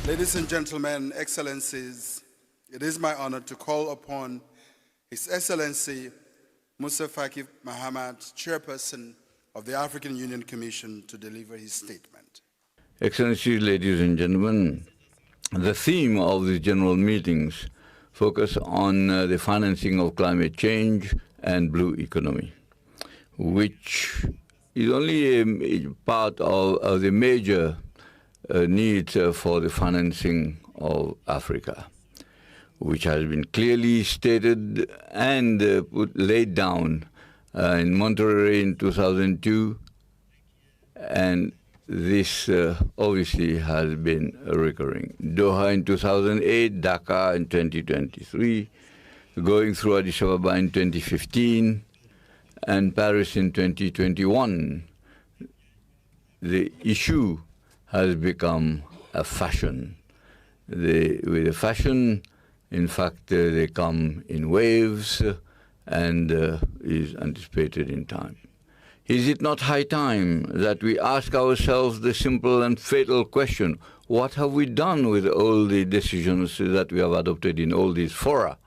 Ladies and gentlemen, excellencies, it is my honor to call upon His Excellency Musa Faki Mahamat, Chairperson of the African Union Commission, to deliver his statement. Excellencies, ladies and gentlemen, the theme of the general meetings focus on the financing of climate change and blue economy, which is only a part of the major needs for the financing of Africa, which has been clearly stated and laid down in Monterrey in 2002, and this obviously has been recurring. Doha in 2008, Dhaka in 2023, going through Addis Ababa in 2015, and Paris in 2021. The issue has become a fashion. With a fashion, in fact, they come in waves and is anticipated in time. Is it not high time that we ask ourselves the simple and fatal question, what have we done with all the decisions that we have adopted in all these fora?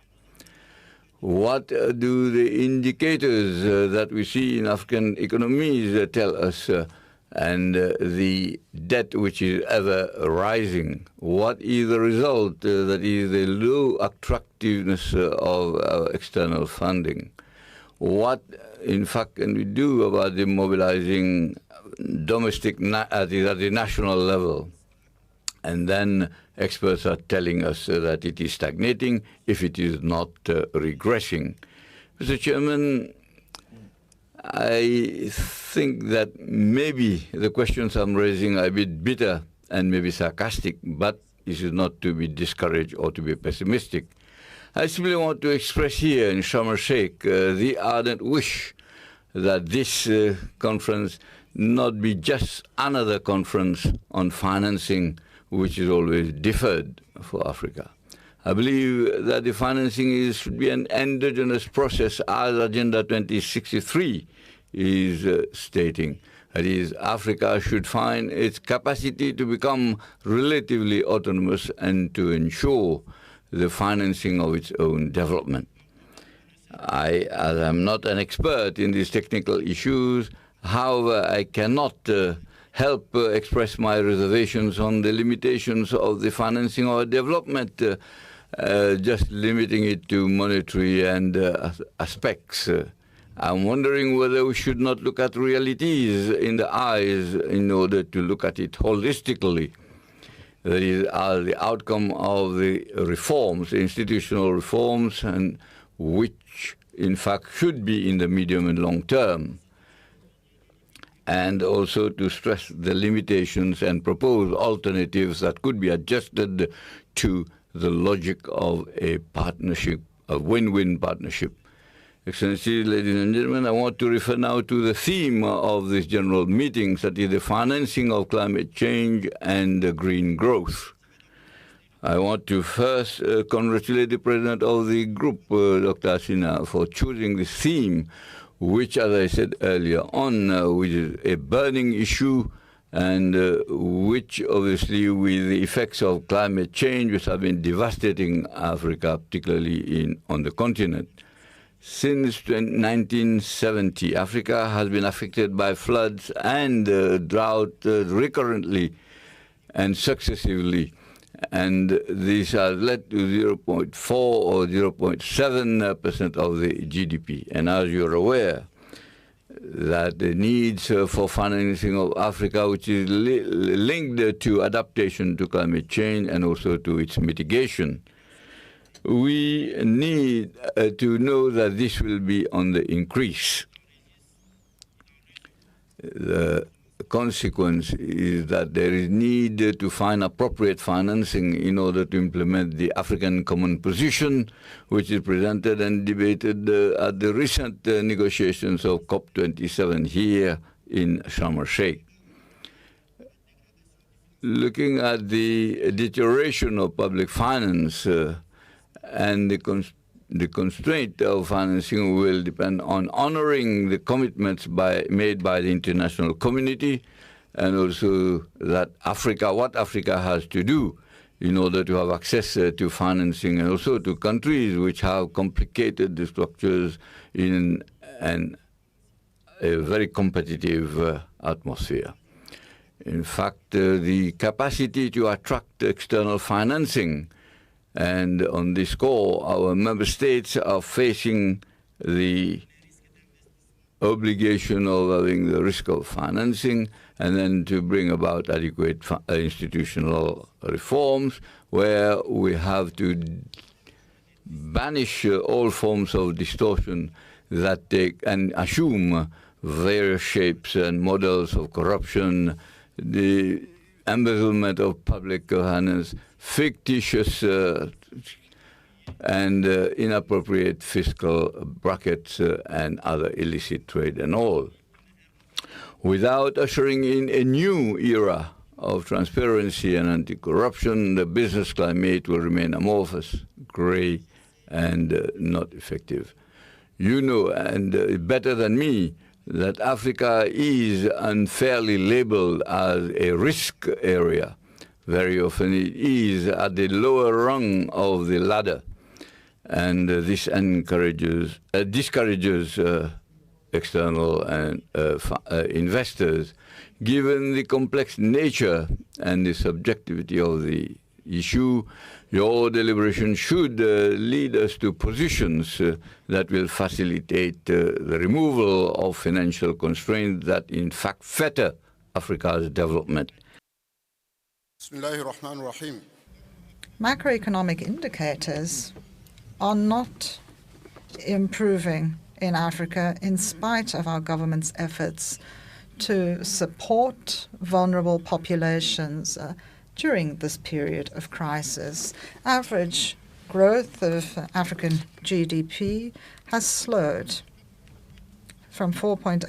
What do the indicators that we see in African economies tell us? And the debt which is ever rising. What is the result? That is the low attractiveness of external funding. What, in fact, can we do about the mobilizing domestic at the national level? And then experts are telling us that it is stagnating if it is not regressing. Mr. Chairman, I think that maybe the questions I'm raising are a bit bitter and maybe sarcastic, but this is not to be discouraged or to be pessimistic. I simply want to express here in Sharm El Sheikh the ardent wish that this conference not be just another conference on financing, which is always deferred for Africa. I believe that the financing should be an endogenous process, as Agenda 2063 is stating. That is, Africa should find its capacity to become relatively autonomous and to ensure the financing of its own development. As I'm not an expert in these technical issues, however, I cannot help express my reservations on the limitations of the financing of development, just limiting it to monetary and aspects. I'm wondering whether we should not look at realities in the eyes in order to look at it holistically. That is, the outcome of the reforms, institutional reforms, and which, in fact, should be in the medium and long term. And also to stress the limitations and propose alternatives that could be adjusted to the logic of a partnership, a win-win partnership. Excellencies, ladies and gentlemen, I want to refer now to the theme of this general meeting, that is the financing of climate change and green growth. I want to first congratulate the president of the group, Dr. Asina, for choosing this theme, which, as I said earlier on, which is a burning issue, and which obviously with the effects of climate change, which have been devastating Africa, particularly on the continent. Since 1970, Africa has been affected by floods and drought recurrently and successively, and this has led to 0.4 or 0.7% of the GDP. And as you're aware, that the needs for financing of Africa, which is linked to adaptation to climate change and also to its mitigation, we need to know that this will be on the increase. The consequence is that there is need to find appropriate financing in order to implement the African Common Position, which is presented and debated at the recent negotiations of COP27 here in Sharm El Sheikh. Looking at the deterioration of public finance and the constraint of financing will depend on honoring the commitments made by the international community, and also that what Africa has to do in order to have access to financing, and also to countries which have complicated structures in a very competitive atmosphere. In fact, the capacity to attract external financing, and on this score, our member states are facing the obligation of having the risk of financing, and then to bring about adequate institutional reforms, where we have to banish all forms of distortion that take and assume various shapes and models of corruption, the embezzlement of public finance, fictitious and inappropriate fiscal brackets and other illicit trade and all. Without ushering in a new era of transparency and anti-corruption, the business climate will remain amorphous, grey, and not effective. You know, and better than me, that Africa is unfairly labeled as a risk area. Very often it is at the lower rung of the ladder, and this discourages external and investors, given the complex nature and the subjectivity of the issue. Your deliberation should lead us to positions that will facilitate the removal of financial constraints that in fact fetter Africa's development. Bismillahirrahmanirrahim. Macroeconomic indicators are not improving in Africa in spite of our government's efforts to support vulnerable populations during this period of crisis. Average growth of African GDP has slowed from 4.8%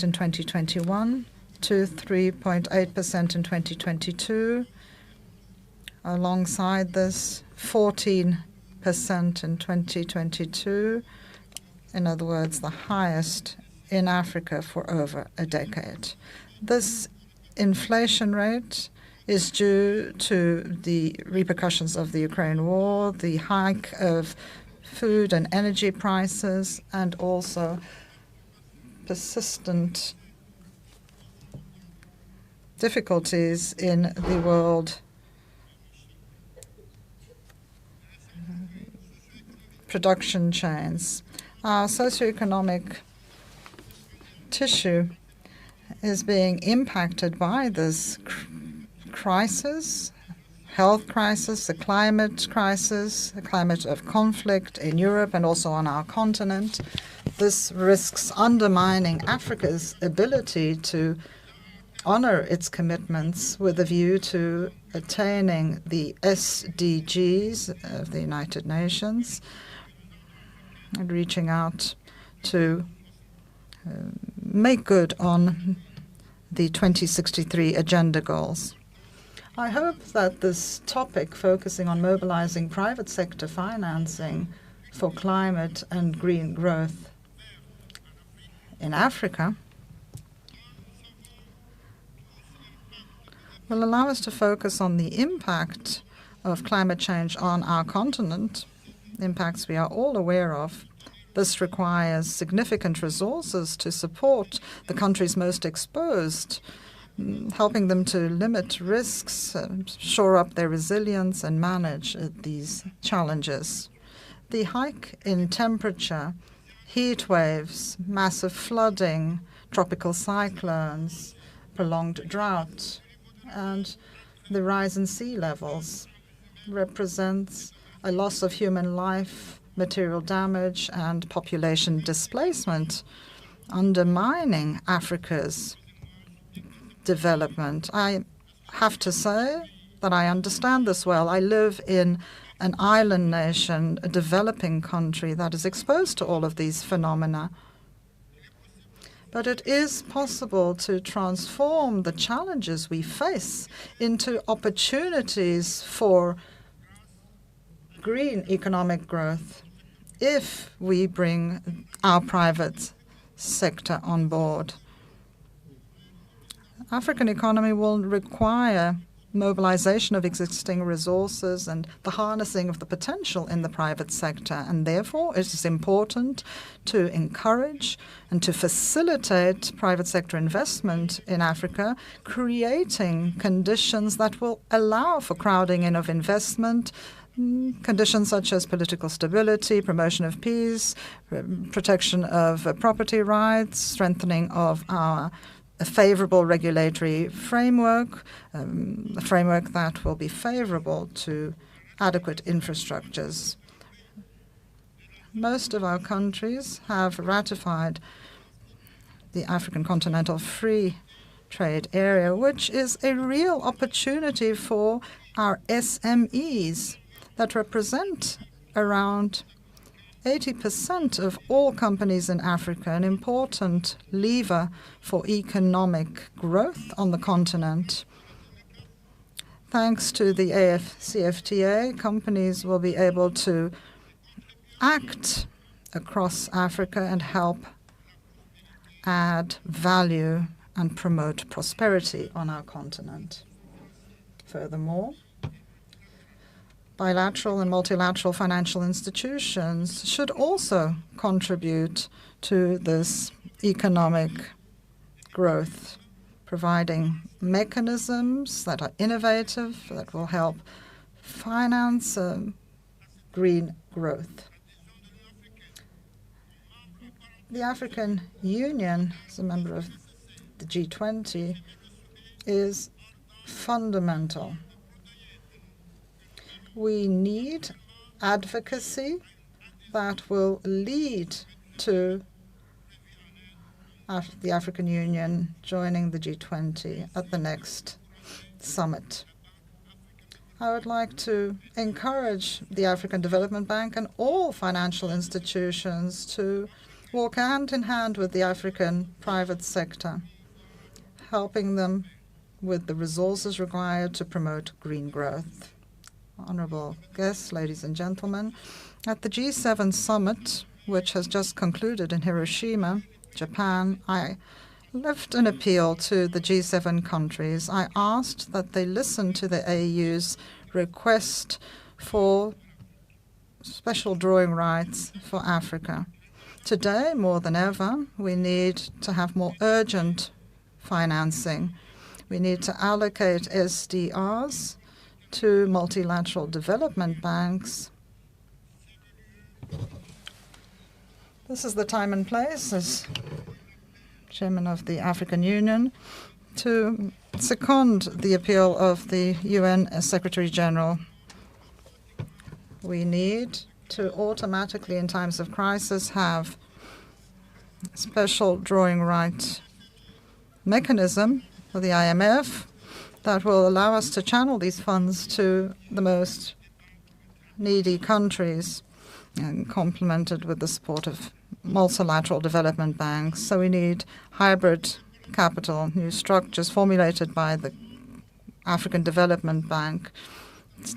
in 2021 to 3.8% in 2022. Alongside this, 14% in 2022. In other words, the highest in Africa for over a decade. This inflation rate is due to the repercussions of the Ukraine war, the hike of food and energy prices, and also persistent difficulties in the world production chains. Our socioeconomic tissue is being impacted by this crisis, health crisis, the climate crisis, a climate of conflict in Europe and also on our continent. This risks undermining Africa's ability to honor its commitments with a view to attaining the SDGs of the United Nations and reaching out to make good on the 2063 agenda goals. I hope that this topic, focusing on mobilizing private sector financing for climate and green growth in Africa, will allow us to focus on the impact of climate change on our continent, impacts we are all aware of. This requires significant resources to support the countries most exposed, helping them to limit risks, shore up their resilience, and manage these challenges. The hike in temperature, heat waves, massive flooding, tropical cyclones, prolonged drought, and the rise in sea levels represents a loss of human life, material damage, and population displacement, undermining Africa's development. I have to say that I understand this well. I live in an island nation, a developing country that is exposed to all of these phenomena. But it is possible to transform the challenges we face into opportunities for green economic growth if we bring our private sector on board. African economy will require mobilization of existing resources and the harnessing of the potential in the private sector. And therefore, it is important to encourage and to facilitate private sector investment in Africa, creating conditions that will allow for crowding in of investment, conditions such as political stability, promotion of peace, protection of property rights, strengthening of a favorable regulatory framework, a framework that will be favorable to adequate infrastructures. Most of our countries have ratified the African Continental Free Trade Area, which is a real opportunity for our SMEs that represent around 80% of all companies in Africa, an important lever for economic growth on the continent. Thanks to the AFCFTA, companies will be able to act across Africa and help add value and promote prosperity on our continent. Furthermore, bilateral and multilateral financial institutions should also contribute to this economic growth, providing mechanisms that are innovative, that will help finance green growth. The African Union, as a member of the G20, is fundamental. We need advocacy that will lead to the African Union joining the G20 at the next summit. I would like to encourage the African Development Bank and all financial institutions to walk hand in hand with the African private sector, helping them with the resources required to promote green growth. Honourable guests, ladies and gentlemen, at the G7 summit, which has just concluded in Hiroshima, Japan, I left an appeal to the G7 countries. I asked that they listen to the AU's request for special drawing rights for Africa. Today, more than ever, we need to have more urgent financing. We need to allocate SDRs to multilateral development banks. This is the time and place, as Chairman of the African Union, to second the appeal of the UN Secretary General. We need to automatically, in times of crisis, have special drawing right mechanism for the IMF that will allow us to channel these funds to the most needy countries, and complemented with the support of multilateral development banks. So we need hybrid capital, new structures formulated by the African Development Bank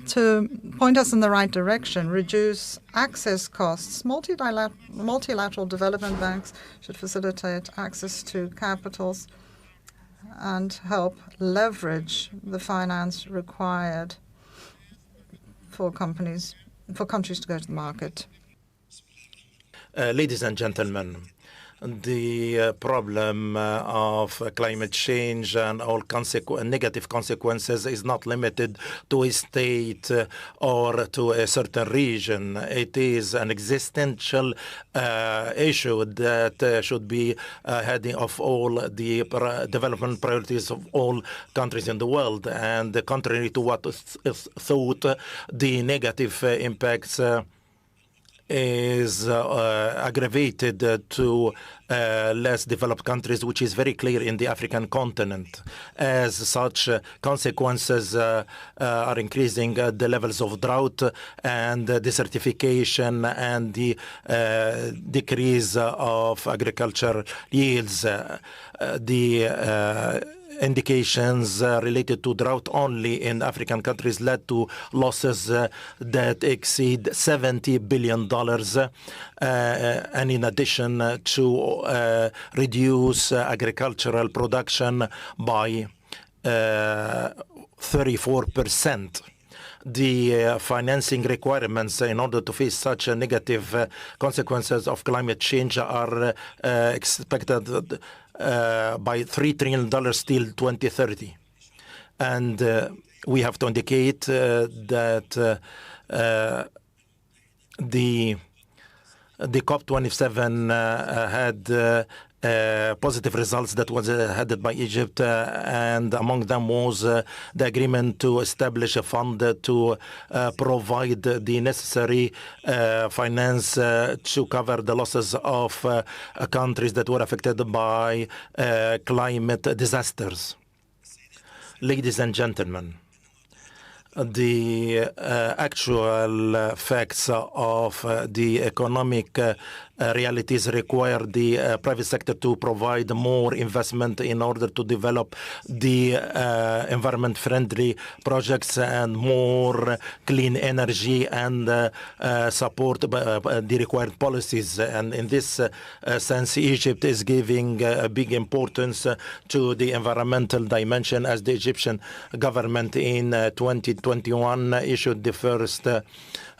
to point us in the right direction, reduce access costs. Multilateral development banks should facilitate access to capitals and help leverage the finance required for countries to go to the market. Ladies and gentlemen, the problem of climate change and all negative consequences is not limited to a state or to a certain region. It is an existential issue that should be heading of all the development priorities of all countries in the world. And contrary to what is thought, the negative impacts is aggravated to less developed countries, which is very clear in the African continent. As such, consequences are increasing the levels of drought and desertification and the decrease of agriculture yields. The indications related to drought only in African countries led to losses that exceed $70 billion, and in addition to reduce agricultural production by 34%. The financing requirements in order to face such negative consequences of climate change are expected by $3 trillion till 2030. And we have to indicate that the COP27 had positive results that was headed by Egypt, and among them was the agreement to establish a fund to provide the necessary finance to cover the losses of countries that were affected by climate disasters. Ladies and gentlemen, the actual facts of the economic realities require the private sector to provide more investment in order to develop the environment-friendly projects and more clean energy and support the required policies. And in this sense, Egypt is giving big importance to the environmental dimension, as the Egyptian government in 2021 issued the first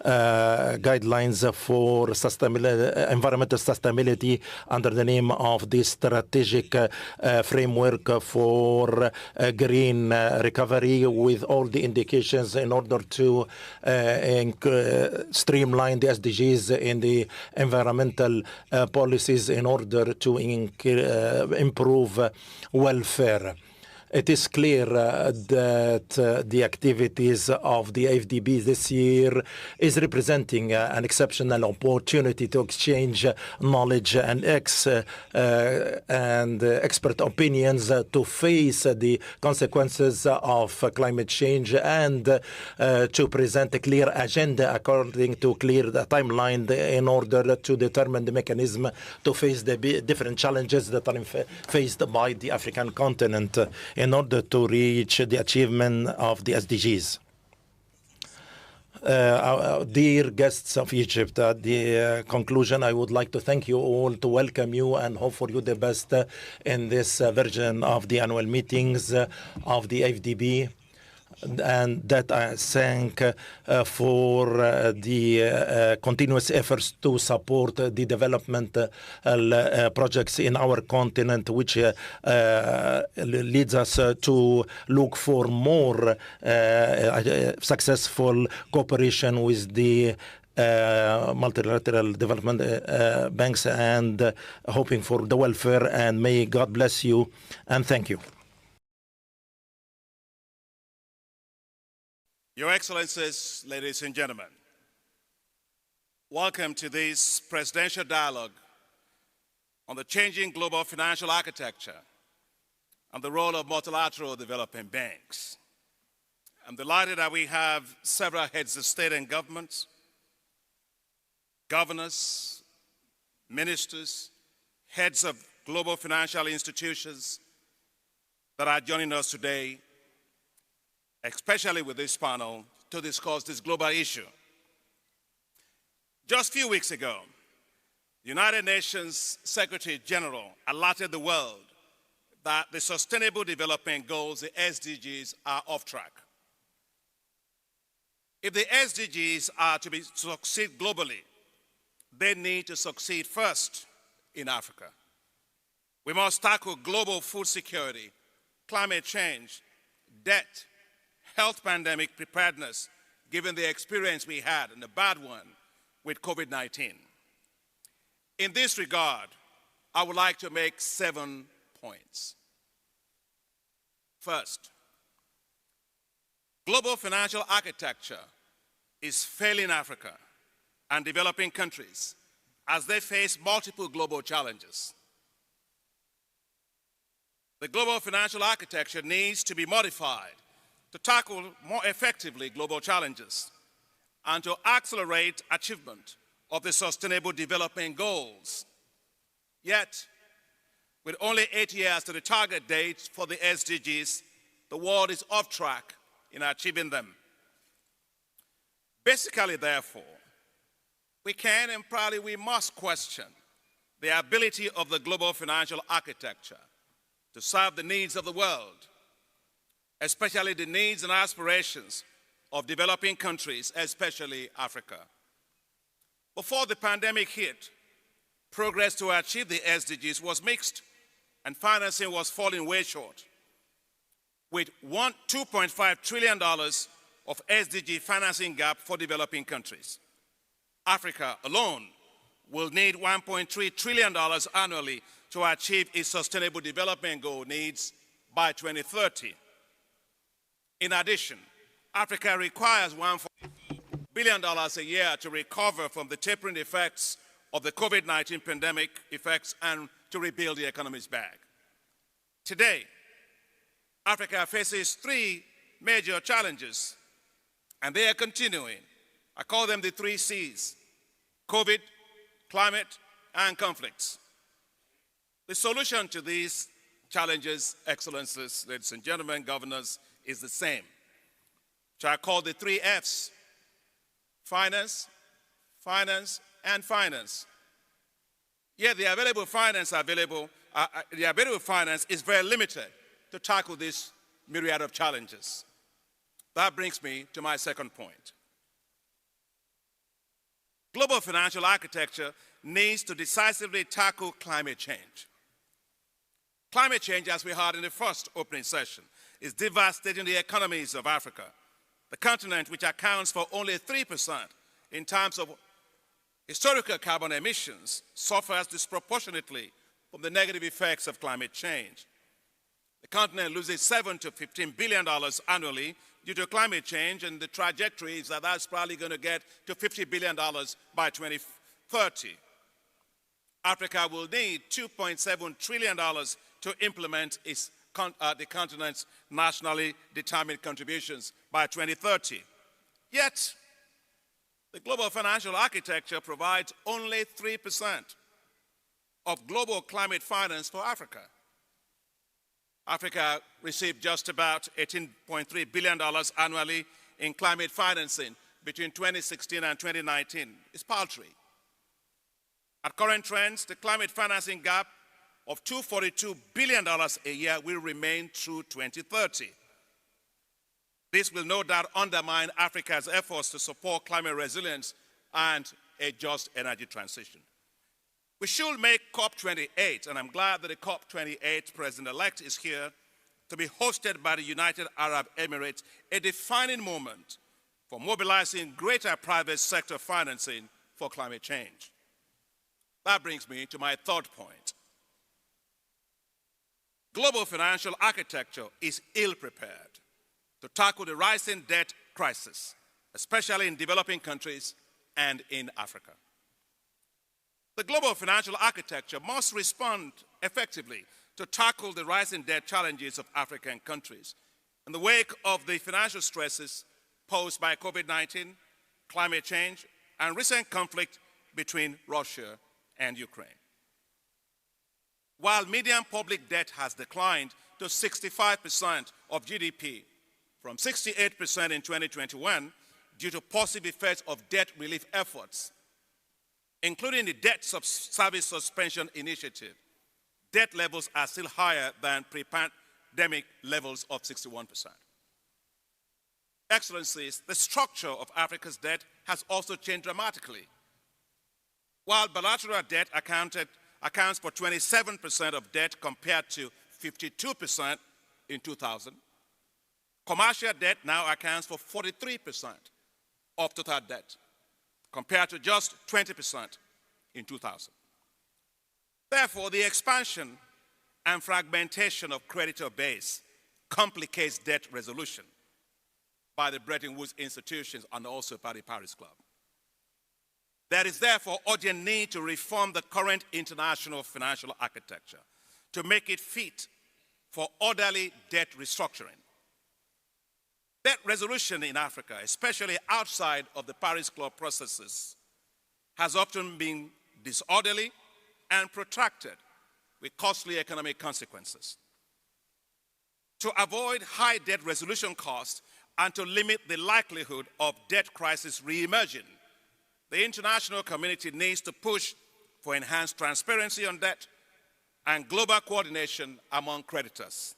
guidelines for environmental sustainability under the name of the strategic framework for green recovery, with all the indications in order to streamline the SDGs in the environmental policies in order to improve welfare. It is clear that the activities of the AFDB this year is representing an exceptional opportunity to exchange knowledge and expert opinions to face the consequences of climate change and to present a clear agenda according to clear timeline in order to determine the mechanism to face the different challenges that are faced by the African continent in order to reach the achievement of the SDGs. Dear guests of Egypt, at the conclusion, I would like to thank you all, to welcome you and hope for you the best in this version of the annual meetings of the FDB. And that I thank for the continuous efforts to support the development projects in our continent, which leads us to look for more successful cooperation with the multilateral development banks, and hoping for the welfare. And may God bless you, and thank you. Your Excellencies, ladies and gentlemen, welcome to this presidential dialogue on the changing global financial architecture and the role of multilateral development banks. I'm delighted that we have several heads of state and governments, governors, ministers, heads of global financial institutions that are joining us today, especially with this panel, to discuss this global issue. Just a few weeks ago, the United Nations Secretary General alerted the world that the Sustainable Development Goals, the SDGs, are off track. If the SDGs are to succeed globally, they need to succeed first in Africa. We must tackle global food security, climate change, debt, health pandemic preparedness, given the experience we had, and the bad one, with COVID-19. In this regard, I would like to make 7 points. First, global financial architecture is failing Africa and developing countries as they face multiple global challenges. The global financial architecture needs to be modified to tackle more effectively global challenges and to accelerate achievement of the Sustainable Development Goals. Yet, with only 8 years to the target date for the SDGs, the world is off track in achieving them. Basically, therefore, we can and probably we must question the ability of the global financial architecture to serve the needs of the world, especially the needs and aspirations of developing countries, especially Africa. Before the pandemic hit, progress to achieve the SDGs was mixed, and financing was falling way short. With $2.5 trillion of SDG financing gap for developing countries. Africa alone will need $1.3 trillion annually to achieve its sustainable development goal needs by 2030. In addition, Africa requires $1 billion a year to recover from the tapering effects of the COVID-19 pandemic effects and to rebuild the economies back. Today, Africa faces three major challenges, and they are continuing. I call them the 3 C's: COVID, climate, and conflicts. The solution to these challenges, excellencies, ladies and gentlemen, governors, is the same, which I call the 3 F's: finance, finance, and finance. Yet the available finance is very limited to tackle this myriad of challenges. That brings me to my second point. Global financial architecture needs to decisively tackle climate change. Climate change, as we heard in the first opening session, is devastating the economies of Africa. The continent, which accounts for only 3% in terms of historical carbon emissions, suffers disproportionately from the negative effects of climate change. The continent loses $7 to $15 billion annually due to climate change, and the trajectory is that that's probably going to get to $50 billion by 2030. Africa will need $2.7 trillion to implement the continent's nationally determined contributions by 2030. Yet, the global financial architecture provides only 3% of global climate finance for Africa. Africa received just about $18.3 billion annually in climate financing between 2016 and 2019. It's paltry. At current trends, the climate financing gap of $242 billion a year will remain through 2030. This will no doubt undermine Africa's efforts to support climate resilience and a just energy transition. We should make COP28, and I'm glad that the COP28 president-elect is here, to be hosted by the United Arab Emirates, a defining moment for mobilizing greater private sector financing for climate change. That brings me to my third point. Global financial architecture is ill-prepared to tackle the rising debt crisis, especially in developing countries and in Africa. The global financial architecture must respond effectively to tackle the rising debt challenges of African countries in the wake of the financial stresses posed by COVID-19, climate change, and recent conflict between Russia and Ukraine. While median public debt has declined to 65% of GDP from 68% in 2021 due to positive effects of debt relief efforts, including the debt service suspension initiative, debt levels are still higher than pre-pandemic levels of 61%. Excellencies, the structure of Africa's debt has also changed dramatically. While bilateral debt accounts for 27% of debt compared to 52% in 2000, commercial debt now accounts for 43% of total debt, compared to just 20% in 2000. Therefore, the expansion and fragmentation of creditor base complicates debt resolution by the Bretton Woods institutions and also by the Paris Club. There is therefore urgent need to reform the current international financial architecture to make it fit for orderly debt restructuring. Debt resolution in Africa, especially outside of the Paris Club processes, has often been disorderly and protracted with costly economic consequences. To avoid high debt resolution costs and to limit the likelihood of debt crisis re-emerging, the international community needs to push for enhanced transparency on debt and global coordination among creditors.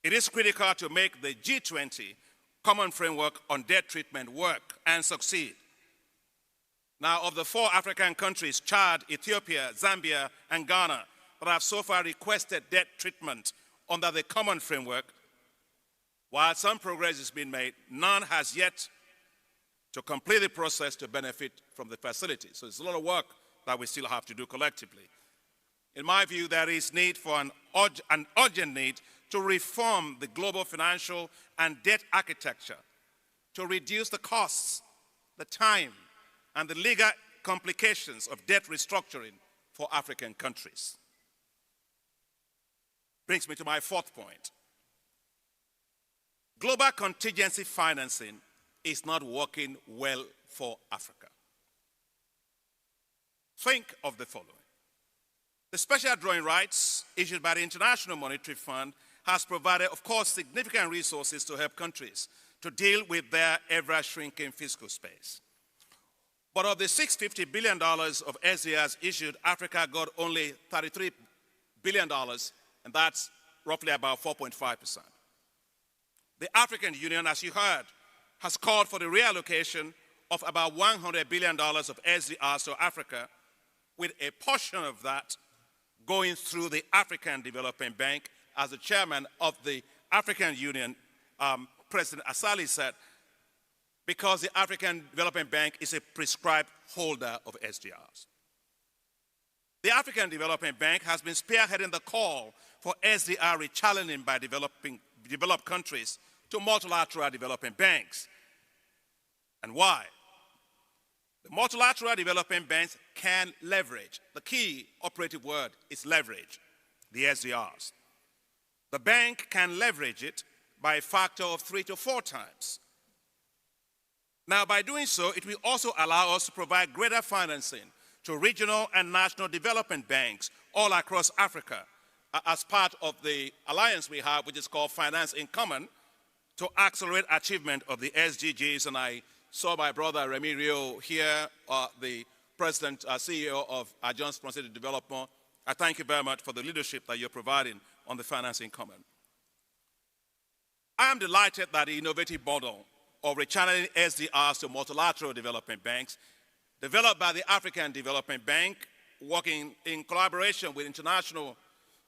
It is critical to make the G20 common framework on debt treatment work and succeed. Now, of the 4 African countries, Chad, Ethiopia, Zambia, and Ghana, that have so far requested debt treatment under the common framework, while some progress has been made, none has yet to complete the process to benefit from the facility. So there's a lot of work that we still have to do collectively. In my view, there is need for an urgent need to reform the global financial and debt architecture, to reduce the costs, the time, and the legal complications of debt restructuring for African countries. Brings me to my 4th point. Global contingency financing is not working well for Africa. Think of the following. The special drawing rights issued by the International Monetary Fund has provided, of course, significant resources to help countries to deal with their ever-shrinking fiscal space. But of the $650 billion of SDRs issued, Africa got only $33 billion, and that's roughly about 4.5%. The African Union, as you heard, has called for the reallocation of about $100 billion of SDRs to Africa, with a portion of that going through the African Development Bank. As the chairman of the African Union, President Asali, said, because the African Development Bank is a prescribed holder of SDRs. The African Development Bank has been spearheading the call for SDR rechallenging by developed countries to multilateral development banks. And why? The multilateral development banks can leverage. The key operative word is leverage, the SDRs. The bank can leverage it by a factor of 3 to 4 times. Now, by doing so, it will also allow us to provide greater financing to regional and national development banks all across Africa as part of the alliance we have, which is called Finance in Common, to accelerate achievement of the SDGs. And I saw my brother Remy Rio here, the President, CEO of Agence Française de Développement. I thank you very much for the leadership that you're providing on the Finance in Common. I am delighted that the innovative model of rechanneling SDRs to multilateral development banks, developed by the African Development Bank, working in collaboration with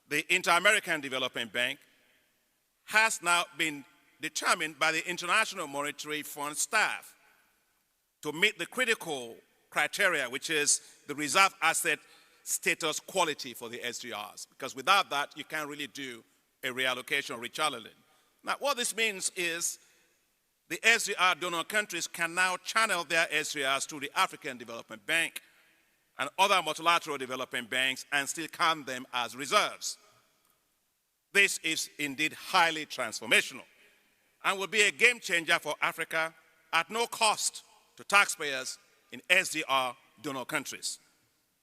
the Inter-American Development Bank, has now been determined by the International Monetary Fund staff to meet the critical criteria, which is the reserve asset status quality for the SDRs, because without that, you can't really do a reallocation or rechanneling. Now, what this means is the SDR donor countries can now channel their SDRs to the African Development Bank and other multilateral development banks and still count them as reserves. This is indeed highly transformational and will be a game changer for Africa at no cost to taxpayers in SDR donor countries.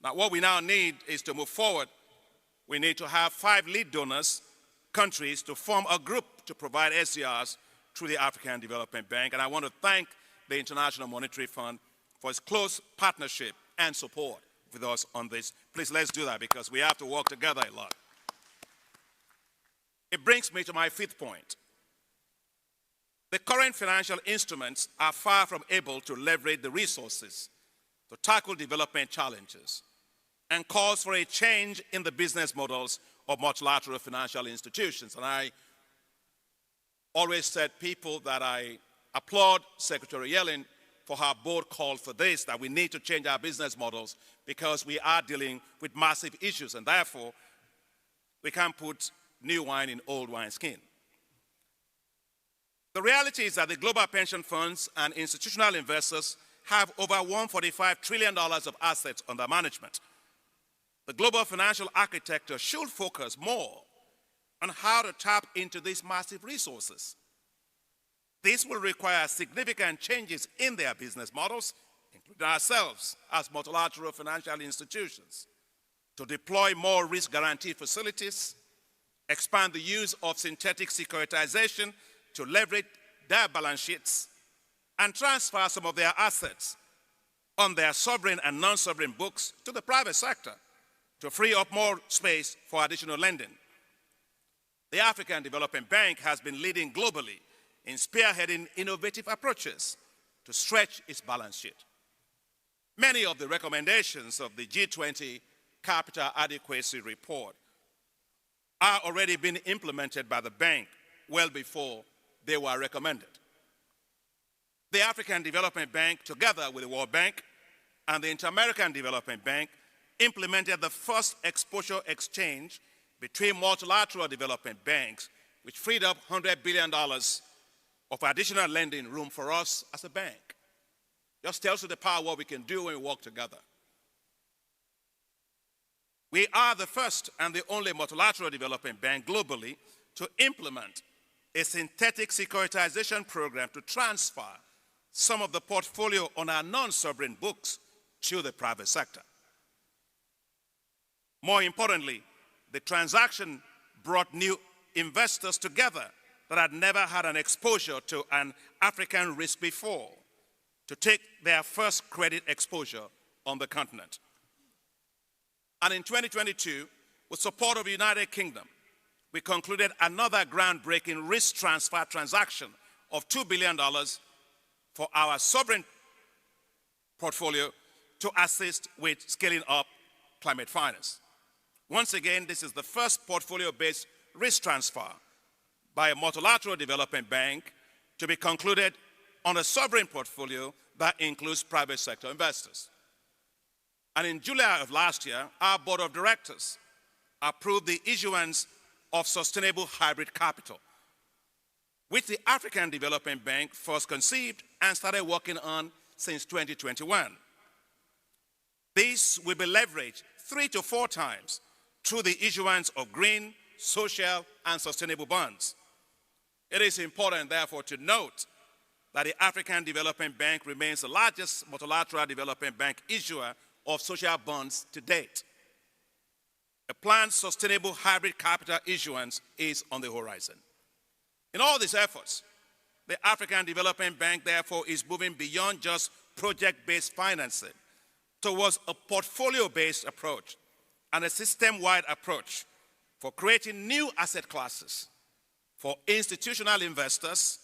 Now, what we now need is to move forward. We need to have 5 lead donors countries to form a group to provide SDRs through the African Development Bank. And I want to thank the International Monetary Fund for its close partnership and support with us on this. Please, let's do that, because we have to work together a lot. It brings me to my 5th point. The current financial instruments are far from able to leverage the resources to tackle development challenges and calls for a change in the business models of multilateral financial institutions. And I always said people that I applaud Secretary Yellen for her bold call for this, that we need to change our business models because we are dealing with massive issues, and therefore we can't put new wine in old wineskin. The reality is that the global pension funds and institutional investors have over $145 trillion of assets under management. The global financial architecture should focus more on how to tap into these massive resources. This will require significant changes in their business models, including ourselves as multilateral financial institutions, to deploy more risk guarantee facilities, expand the use of synthetic securitization to leverage their balance sheets, and transfer some of their assets on their sovereign and non-sovereign books to the private sector to free up more space for additional lending. The African Development Bank has been leading globally in spearheading innovative approaches to stretch its balance sheet. Many of the recommendations of the G20 Capital Adequacy Report are already being implemented by the bank well before they were recommended. The African Development Bank, together with the World Bank and the Inter-American Development Bank, implemented the first exposure exchange between multilateral development banks, which freed up $100 billion of additional lending room for us as a bank. Just tells you the power of what we can do when we work together. We are the first and the only multilateral development bank globally to implement a synthetic securitization program to transfer some of the portfolio on our non-sovereign books to the private sector. More importantly, the transaction brought new investors together that had never had an exposure to an African risk before to take their first credit exposure on the continent. And in 2022, with support of the United Kingdom, we concluded another groundbreaking risk transfer transaction of $2 billion for our sovereign portfolio to assist with scaling up climate finance. Once again, this is the first portfolio-based risk transfer by a multilateral development bank to be concluded on a sovereign portfolio that includes private sector investors. And in July of last year, our board of directors approved the issuance of sustainable hybrid capital, which the African Development Bank first conceived and started working on since 2021. This will be leveraged 3 to 4 times through the issuance of green, social, and sustainable bonds. It is important, therefore, to note that the African Development Bank remains the largest multilateral development bank issuer of social bonds to date. A planned sustainable hybrid capital issuance is on the horizon. In all these efforts, the African Development Bank, therefore, is moving beyond just project-based financing towards a portfolio-based approach and a system-wide approach for creating new asset classes for institutional investors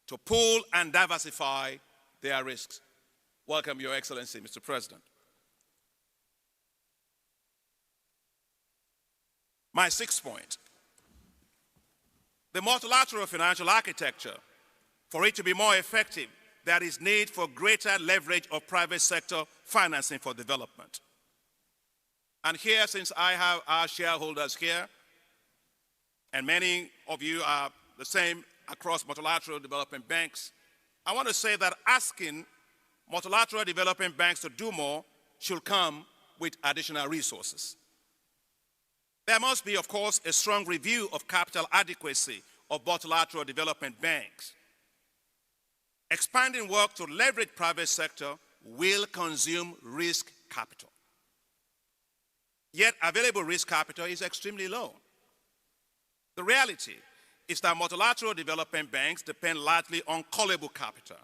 to pool and diversify their risks. Welcome, Your Excellency, Mr. President. My 6th point, the multilateral financial architecture, for it to be more effective, there is need for greater leverage of private sector financing for development. And here, since I have our shareholders here, and many of you are the same across multilateral development banks, I want to say that asking multilateral development banks to do more should come with additional resources. There must be, of course, a strong review of capital adequacy of multilateral development banks. Expanding work to leverage private sector will consume risk capital. Yet available risk capital is extremely low. The reality is that multilateral development banks depend largely on callable capital,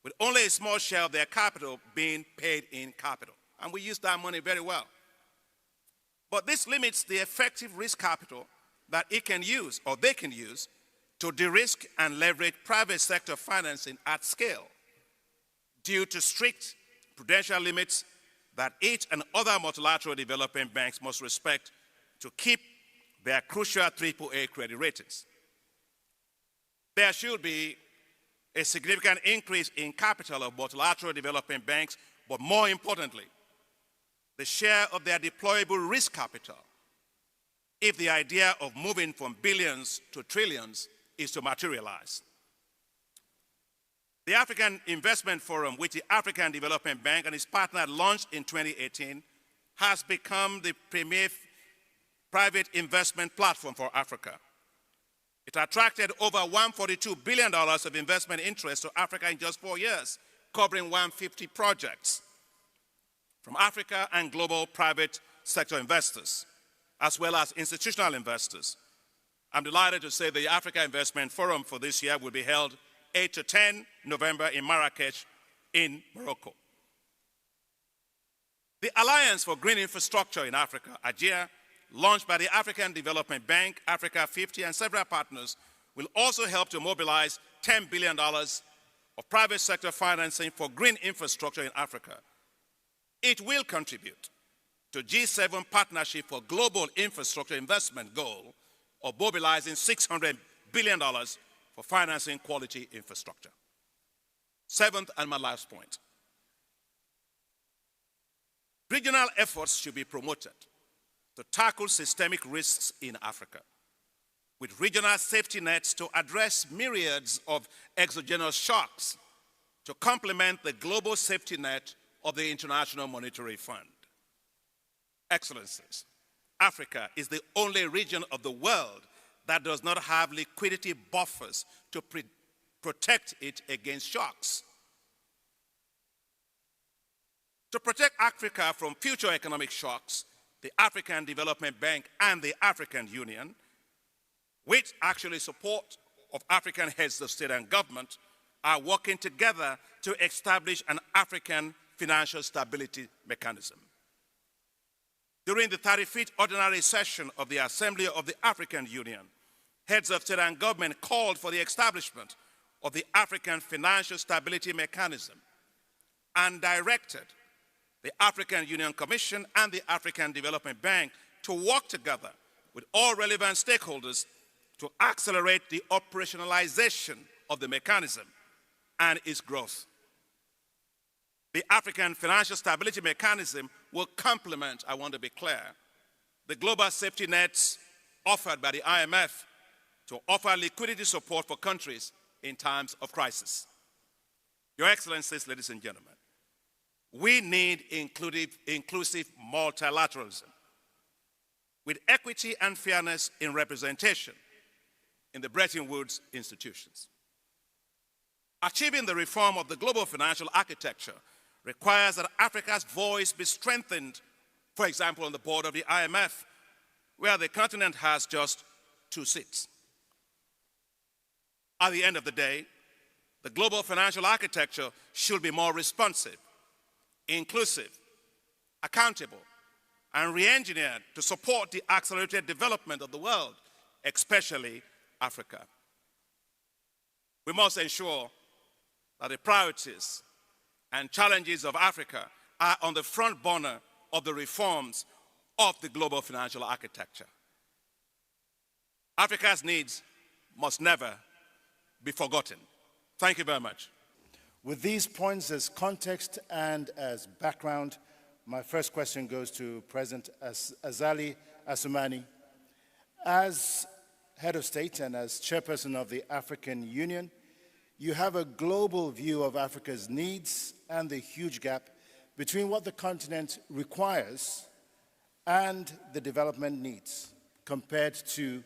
with only a small share of their capital being paid in capital. And we use that money very well. But this limits the effective risk capital that it can use, or they can use, to de-risk and leverage private sector financing at scale due to strict prudential limits that each and other multilateral development banks must respect to keep their crucial AAA credit ratings. There should be a significant increase in capital of multilateral development banks, but more importantly, the share of their deployable risk capital, if the idea of moving from billions to trillions is to materialize. The African Investment Forum, which the African Development Bank and its partner launched in 2018, has become the premier private investment platform for Africa. It attracted over $142 billion of investment interest to Africa in just 4 years, covering 150 projects from Africa and global private sector investors, as well as institutional investors. I'm delighted to say the Africa Investment Forum for this year will be held 8 to 10 November in Marrakech in Morocco. The Alliance for Green Infrastructure in Africa, AGIA, launched by the African Development Bank, Africa 50, and several partners, will also help to mobilize $10 billion of private sector financing for green infrastructure in Africa. It will contribute to G7 Partnership for Global Infrastructure Investment goal of mobilizing $600 billion for financing quality infrastructure. Seventh, and my last point, regional efforts should be promoted to tackle systemic risks in Africa, with regional safety nets to address myriads of exogenous shocks to complement the global safety net of the International Monetary Fund. Excellencies, Africa is the only region of the world that does not have liquidity buffers to protect it against shocks. To protect Africa from future economic shocks, the African Development Bank and the African Union, with actually support of African heads of state and government, are working together to establish an African financial stability mechanism. During the 35th ordinary session of the Assembly of the African Union, heads of state and government called for the establishment of the African Financial Stability Mechanism and directed the African Union Commission and the African Development Bank to work together with all relevant stakeholders to accelerate the operationalization of the mechanism and its growth. The African Financial Stability Mechanism will complement, I want to be clear, the global safety nets offered by the IMF to offer liquidity support for countries in times of crisis. Your Excellencies, ladies and gentlemen, we need inclusive multilateralism with equity and fairness in representation in the Bretton Woods institutions. Achieving the reform of the global financial architecture requires that Africa's voice be strengthened, for example, on the board of the IMF, where the continent has just 2 seats. At the end of the day, the global financial architecture should be more responsive, inclusive, accountable, and re-engineered to support the accelerated development of the world, especially Africa. We must ensure that the priorities and challenges of Africa are on the front burner of the reforms of the global financial architecture. Africa's needs must never be forgotten. Thank you very much. With these points as context and as background, my first question goes to President Azali Assoumani. As head of state and as chairperson of the African Union, you have a global view of Africa's needs and the huge gap between what the continent requires and the development needs compared to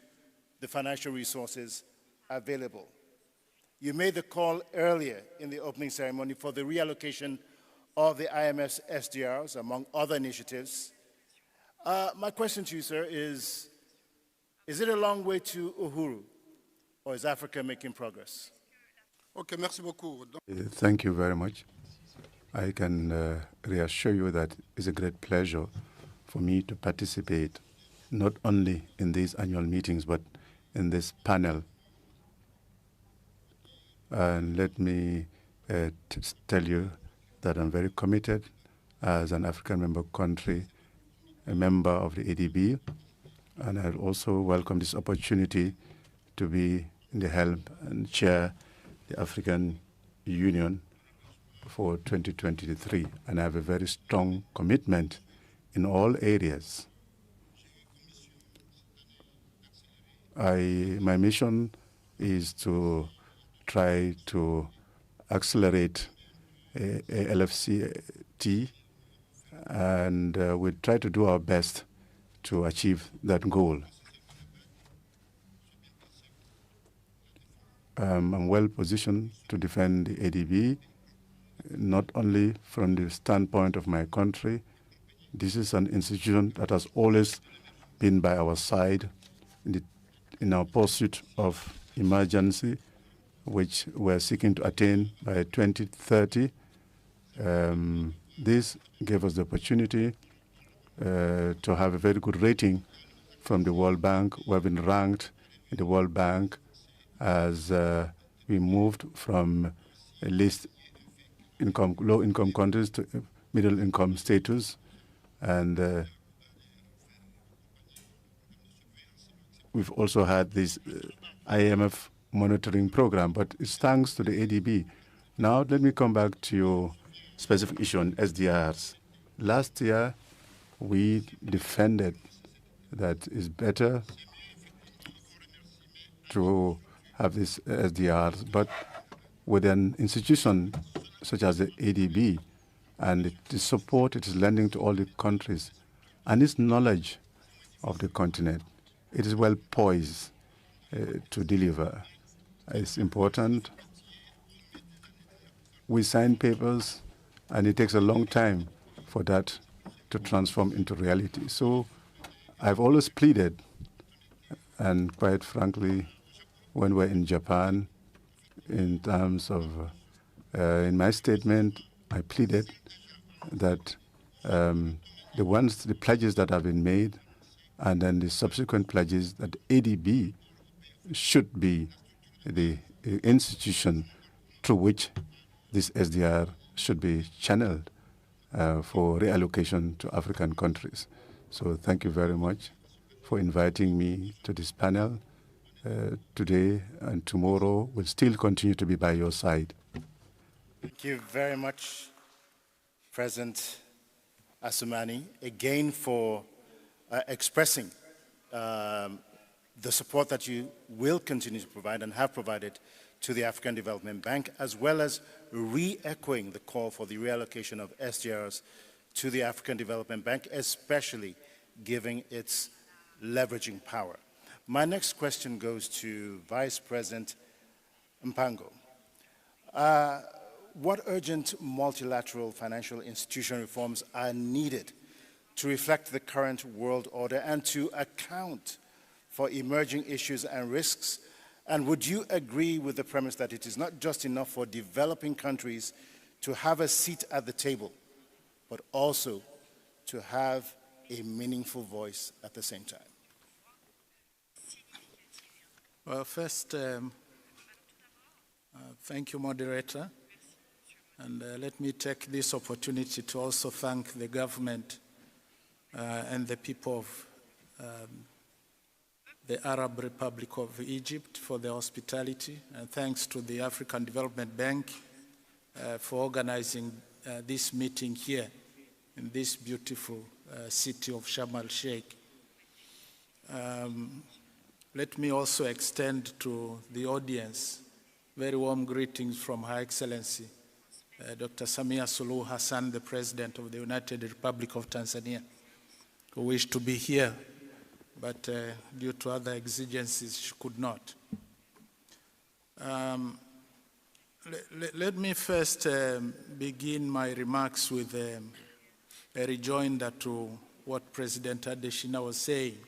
the financial resources available. You made the call earlier in the opening ceremony for the reallocation of the IMF's SDRs, among other initiatives. My question to you, sir, is it a long way to Uhuru, or is Africa making progress? Okay, merci beaucoup. Thank you very much. I can reassure you that it's a great pleasure for me to participate not only in these annual meetings, but in this panel. And let me tell you that I'm very committed as an African member country, a member of the ADB, and I also welcome this opportunity to be in the helm and chair the African Union for 2023. And I have a very strong commitment in all areas. My mission is to try to accelerate LFCT, and we'll try to do our best to achieve that goal. I'm well positioned to defend the ADB, not only from the standpoint of my country. This is an institution that has always been by our side in our pursuit of emergency, which we're seeking to attain by 2030. This gave us the opportunity to have a very good rating from the World Bank. We have been ranked in the World Bank as we moved from a least income, low-income countries to middle-income status. And we've also had this IMF monitoring program, but it's thanks to the ADB. Now, let me come back to your specific issue on SDRs. Last year, we defended that it's better to have these SDRs, but with an institution such as the ADB and the support it is lending to all the countries and its knowledge of the continent, it is well poised to deliver. It's important. We sign papers, and it takes a long time for that to transform into reality. So I've always pleaded, and quite frankly, when we're in Japan, in terms of, in my statement, I pleaded that the pledges that have been made, and then the subsequent pledges that ADB should be the institution through which this SDR should be channeled for reallocation to African countries. So thank you very much for inviting me to this panel. Today and tomorrow will still continue to be by your side. Thank you very much, President Assoumani, again for expressing the support that you will continue to provide and have provided to the African Development Bank, as well as re-echoing the call for the reallocation of SDRs to the African Development Bank, especially giving its leveraging power. My next question goes to Vice President Mpango. What urgent multilateral financial institution reforms are needed to reflect the current world order and to account for emerging issues and risks? And would you agree with the premise that it is not just enough for developing countries to have a seat at the table, but also to have a meaningful voice at the same time? Well, first, thank you, moderator. And let me take this opportunity to also thank the government and the people of the Arab Republic of Egypt for their hospitality, and thanks to the African Development Bank for organizing this meeting here in this beautiful city of Sharm El Sheikh. Let me also extend to the audience very warm greetings from Her Excellency Dr. Samia Suluhu Hassan, the President of the United Republic of Tanzania, who wished to be here, but due to other exigencies, she could not. Let me first begin my remarks with a rejoinder to what President Adesina was saying.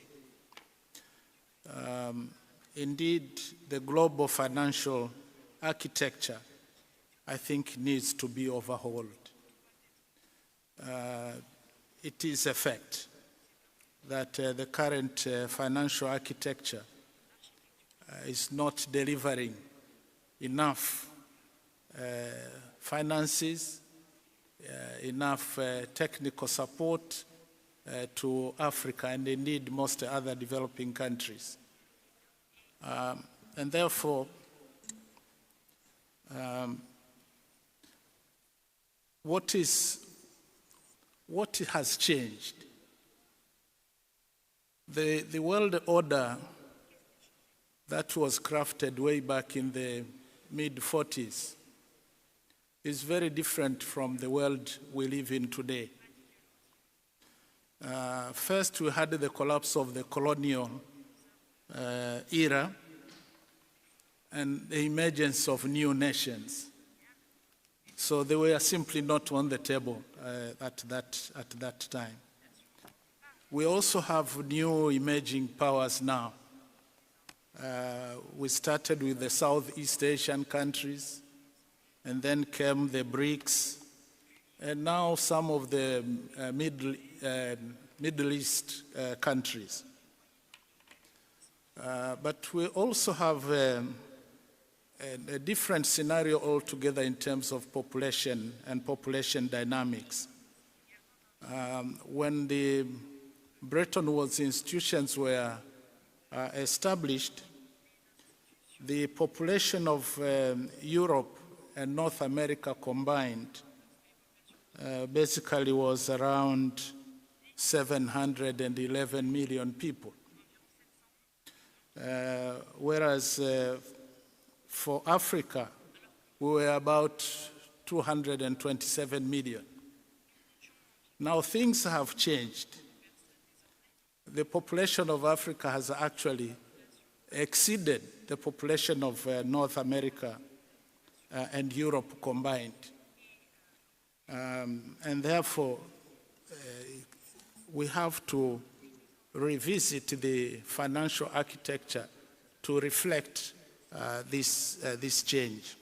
Indeed, the global financial architecture, I think, needs to be overhauled. It is a fact that the current financial architecture is not delivering enough finances, enough technical support to Africa and indeed most other developing countries. And therefore, what has changed? The world order that was crafted way back in the mid-40s is very different from the world we live in today. First, we had the collapse of the colonial era and the emergence of new nations. So they were simply not on the table at that time. We also have new emerging powers now. We started with the Southeast Asian countries, and then came the BRICS, and now some of the Middle East countries. But we also have a different scenario altogether in terms of population and population dynamics. When the Bretton Woods institutions were established, the population of Europe and North America combined basically was around 711 million people. Whereas for Africa, we were about 227 million. Now things have changed. The population of Africa has actually exceeded the population of North America and Europe combined. And therefore, we have to revisit the financial architecture to reflect this change.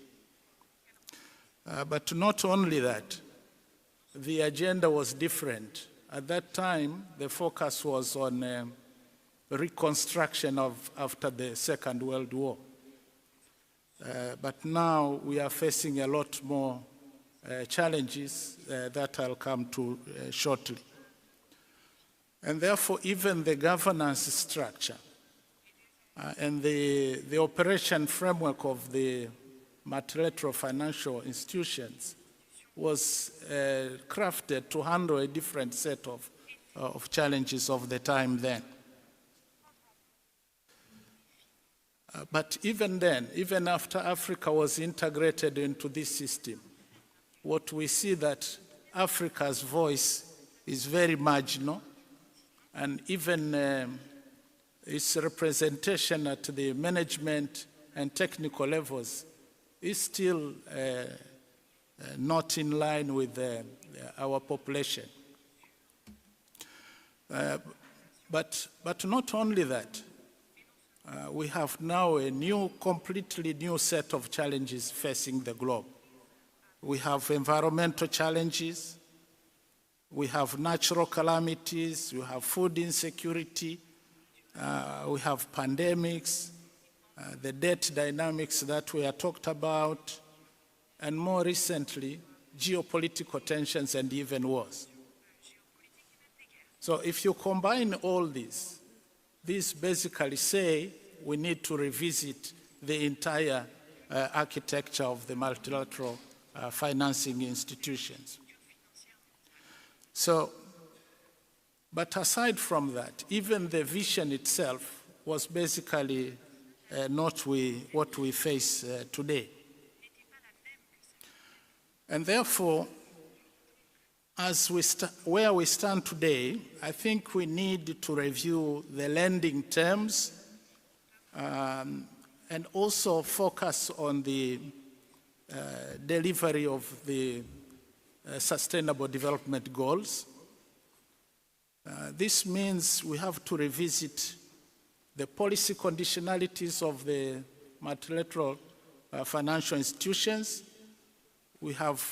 But not only that, the agenda was different. At that time, the focus was on reconstruction after the Second World War. But now we are facing a lot more challenges that I'll come to shortly. And therefore, even the governance structure and the operation framework of the multilateral financial institutions was crafted to handle a different set of challenges of the time then. But even then, even after Africa was integrated into this system, what we see that Africa's voice is very marginal, and even its representation at the management and technical levels is still not in line with our population. But not only that, we have now a completely new set of challenges facing the globe. We have environmental challenges, we have natural calamities, we have food insecurity, we have pandemics, the debt dynamics that we have talked about, and more recently, geopolitical tensions and even wars. So if you combine all these basically say we need to revisit the entire architecture of the multilateral financing institutions. So, but aside from that, even the vision itself was basically not what we face today. And therefore, where we stand today, I think we need to review the lending terms and also focus on the delivery of the Sustainable Development Goals. This means we have to revisit the policy conditionalities of the multilateral financial institutions. We have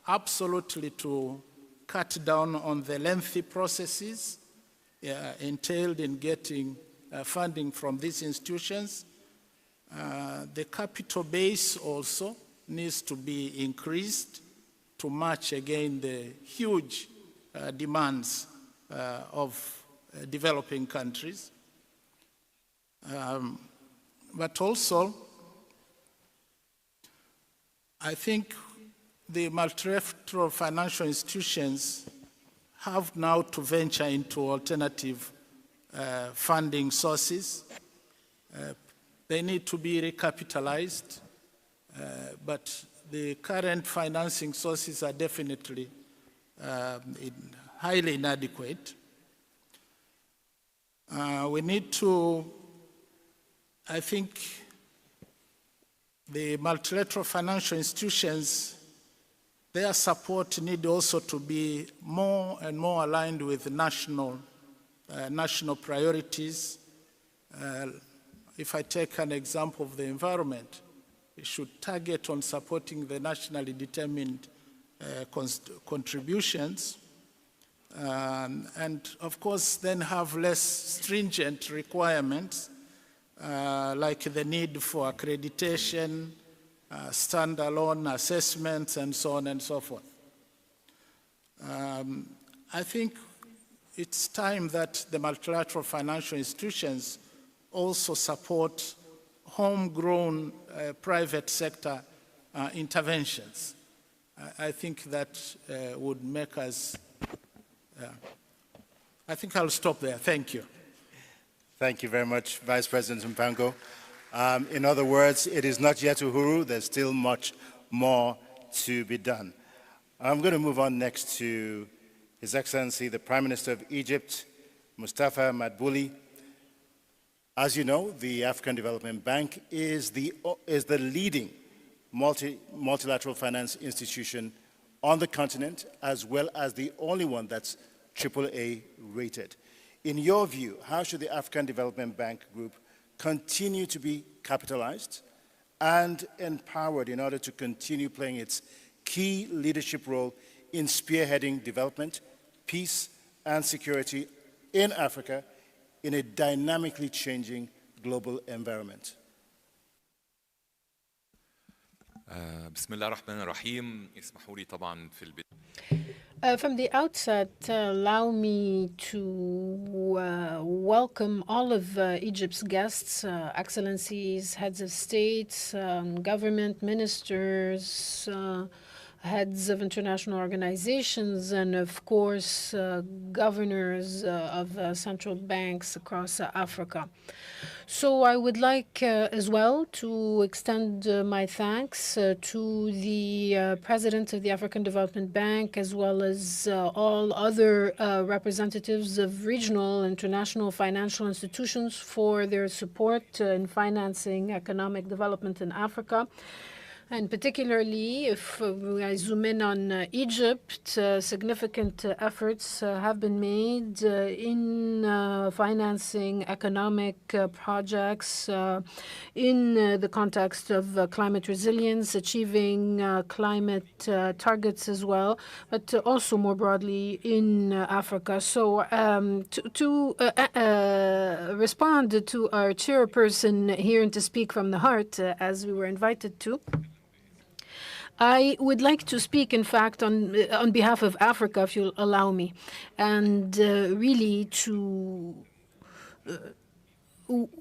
absolutely to cut down on the lengthy processes entailed in getting funding from these institutions. The capital base also needs to be increased to match again the huge demands of developing countries. But also, I think the multilateral financial institutions have now to venture into alternative funding sources. They need to be recapitalized, but the current financing sources are definitely highly inadequate. We need to, I think, the multilateral financial institutions, their support need also to be more and more aligned with national priorities. If I take an example of the environment, it should target on supporting the nationally determined contributions, and of course then have less stringent requirements like the need for accreditation, standalone assessments, and so on and so forth. I think it's time that the multilateral financial institutions also support homegrown private sector interventions. I think that would make us, I think I'll stop there. Thank you. Thank you very much, Vice President Mpango. In other words, it is not yet Uhuru. There's still much more to be done. I'm going to move on next to His Excellency, the Prime Minister of Egypt, Mustafa Madbouli. As you know, the African Development Bank is the leading multilateral finance institution on the continent, as well as the only one that's AAA rated. In your view, how should the African Development Bank Group continue to be capitalized and empowered in order to continue playing its key leadership role in spearheading development, peace, and security in Africa in a dynamically changing global environment? بسم الله الرحمن الرحيم. اسمحوا لي طبعا في البداية. From the outset, allow me to welcome all of Egypt's guests, excellencies, heads of states, government ministers, heads of international organizations, and of course, governors of central banks across Africa. So I would like as well to extend my thanks to the President of the African Development Bank, as well as all other representatives of regional international financial institutions for their support in financing economic development in Africa. And particularly, if I zoom in on Egypt, significant efforts have been made in financing economic projects in the context of climate resilience, achieving climate targets as well, but also more broadly in Africa. So to respond to our chairperson here and to speak from the heart, as we were invited to, I would like to speak, in fact, on behalf of Africa, if you'll allow me, and really to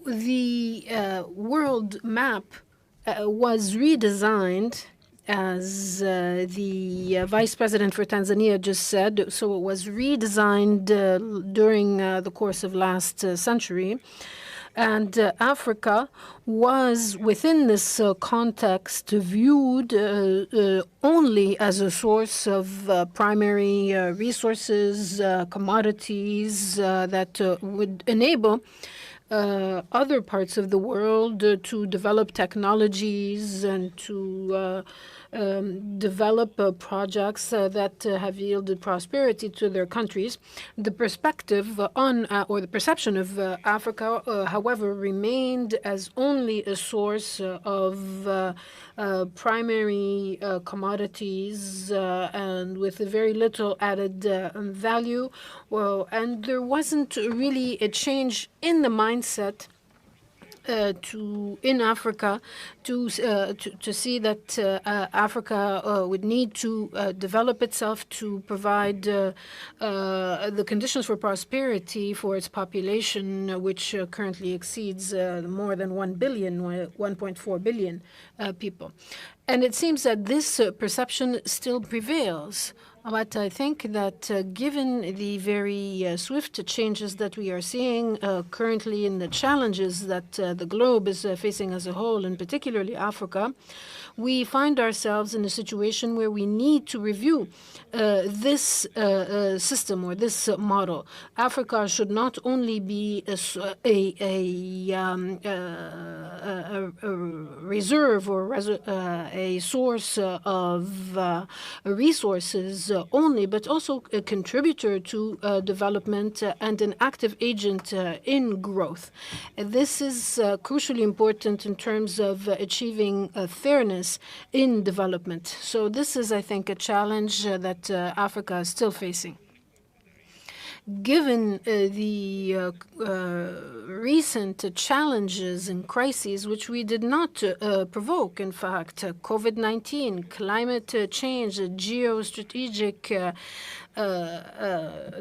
the world map was redesigned, as the Vice President for Tanzania just said. So it was redesigned during the course of last century. And Africa was, within this context, viewed only as a source of primary resources, commodities that would enable other parts of the world to develop technologies and to develop projects that have yielded prosperity to their countries. The perspective on, or the perception of Africa, however, remained as only a source of primary commodities and with very little added value. Well, and there wasn't really a change in the mindset in Africa to see that Africa would need to develop itself to provide the conditions for prosperity for its population, which currently exceeds more than 1 billion, 1.4 billion people. And it seems that this perception still prevails. But I think that given the very swift changes that we are seeing currently in the challenges that the globe is facing as a whole, and particularly Africa, we find ourselves in a situation where we need to review this system or this model. Africa should not only be a reserve or a source of resources only, but also a contributor to development and an active agent in growth. This is crucially important in terms of achieving fairness in development. So this is, I think, a challenge that Africa is still facing. given the recent challenges and crises, which we did not provoke, in fact, COVID-19, climate change, geostrategic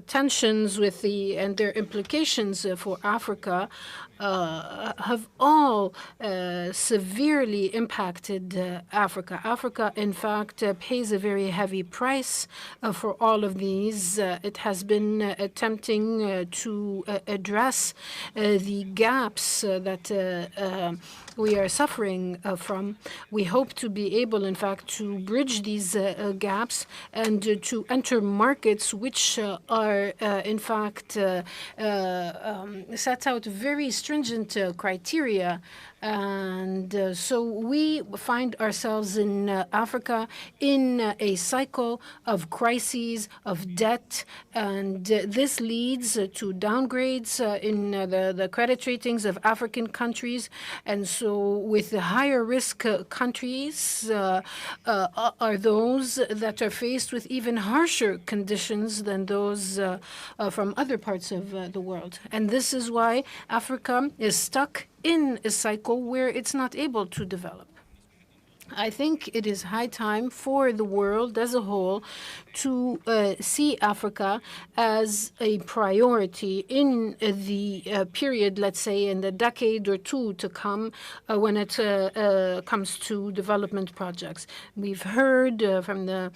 tensions with and their implications for Africa, have all severely impacted Africa. Africa, in fact, pays a very heavy price for all of these. It has been attempting to address the gaps that we are suffering from. We hope to be able, in fact, to bridge these gaps and to enter markets which are, in fact, set out very stringent criteria. And so we find ourselves in Africa in a cycle of crises, of debt, and this leads to downgrades in the credit ratings of African countries. And so with the higher risk countries are those that are faced with even harsher conditions than those from other parts of the world. And this is why Africa is stuck in a cycle where it's not able to develop. I think it is high time for the world as a whole to see Africa as a priority in the period, let's say, in the decade or two to come when it comes to development projects. We've heard from the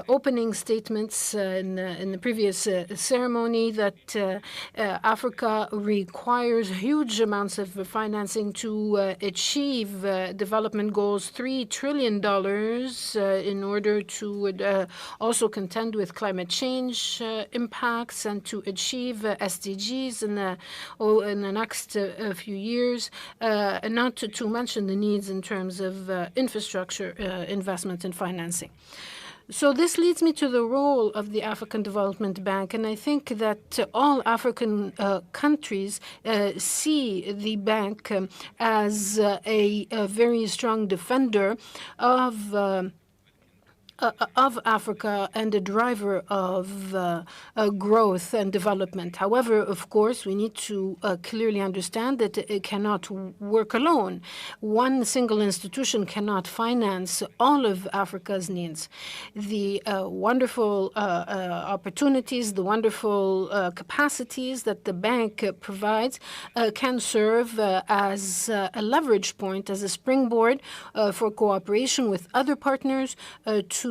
opening statements in the previous ceremony that Africa requires huge amounts of financing to achieve development goals, $3 trillion in order to also contend with climate change impacts and to achieve SDGs in the next few years, and not to mention the needs in terms of infrastructure investment and financing. So this leads me to the role of the African Development Bank, and I think that all African countries see the bank as a very strong defender of Africa and a driver of growth and development. However, of course, we need to clearly understand that it cannot work alone. One single institution cannot finance all of Africa's needs. The wonderful opportunities, the wonderful capacities that the bank provides can serve as a leverage point, as a springboard for cooperation with other partners to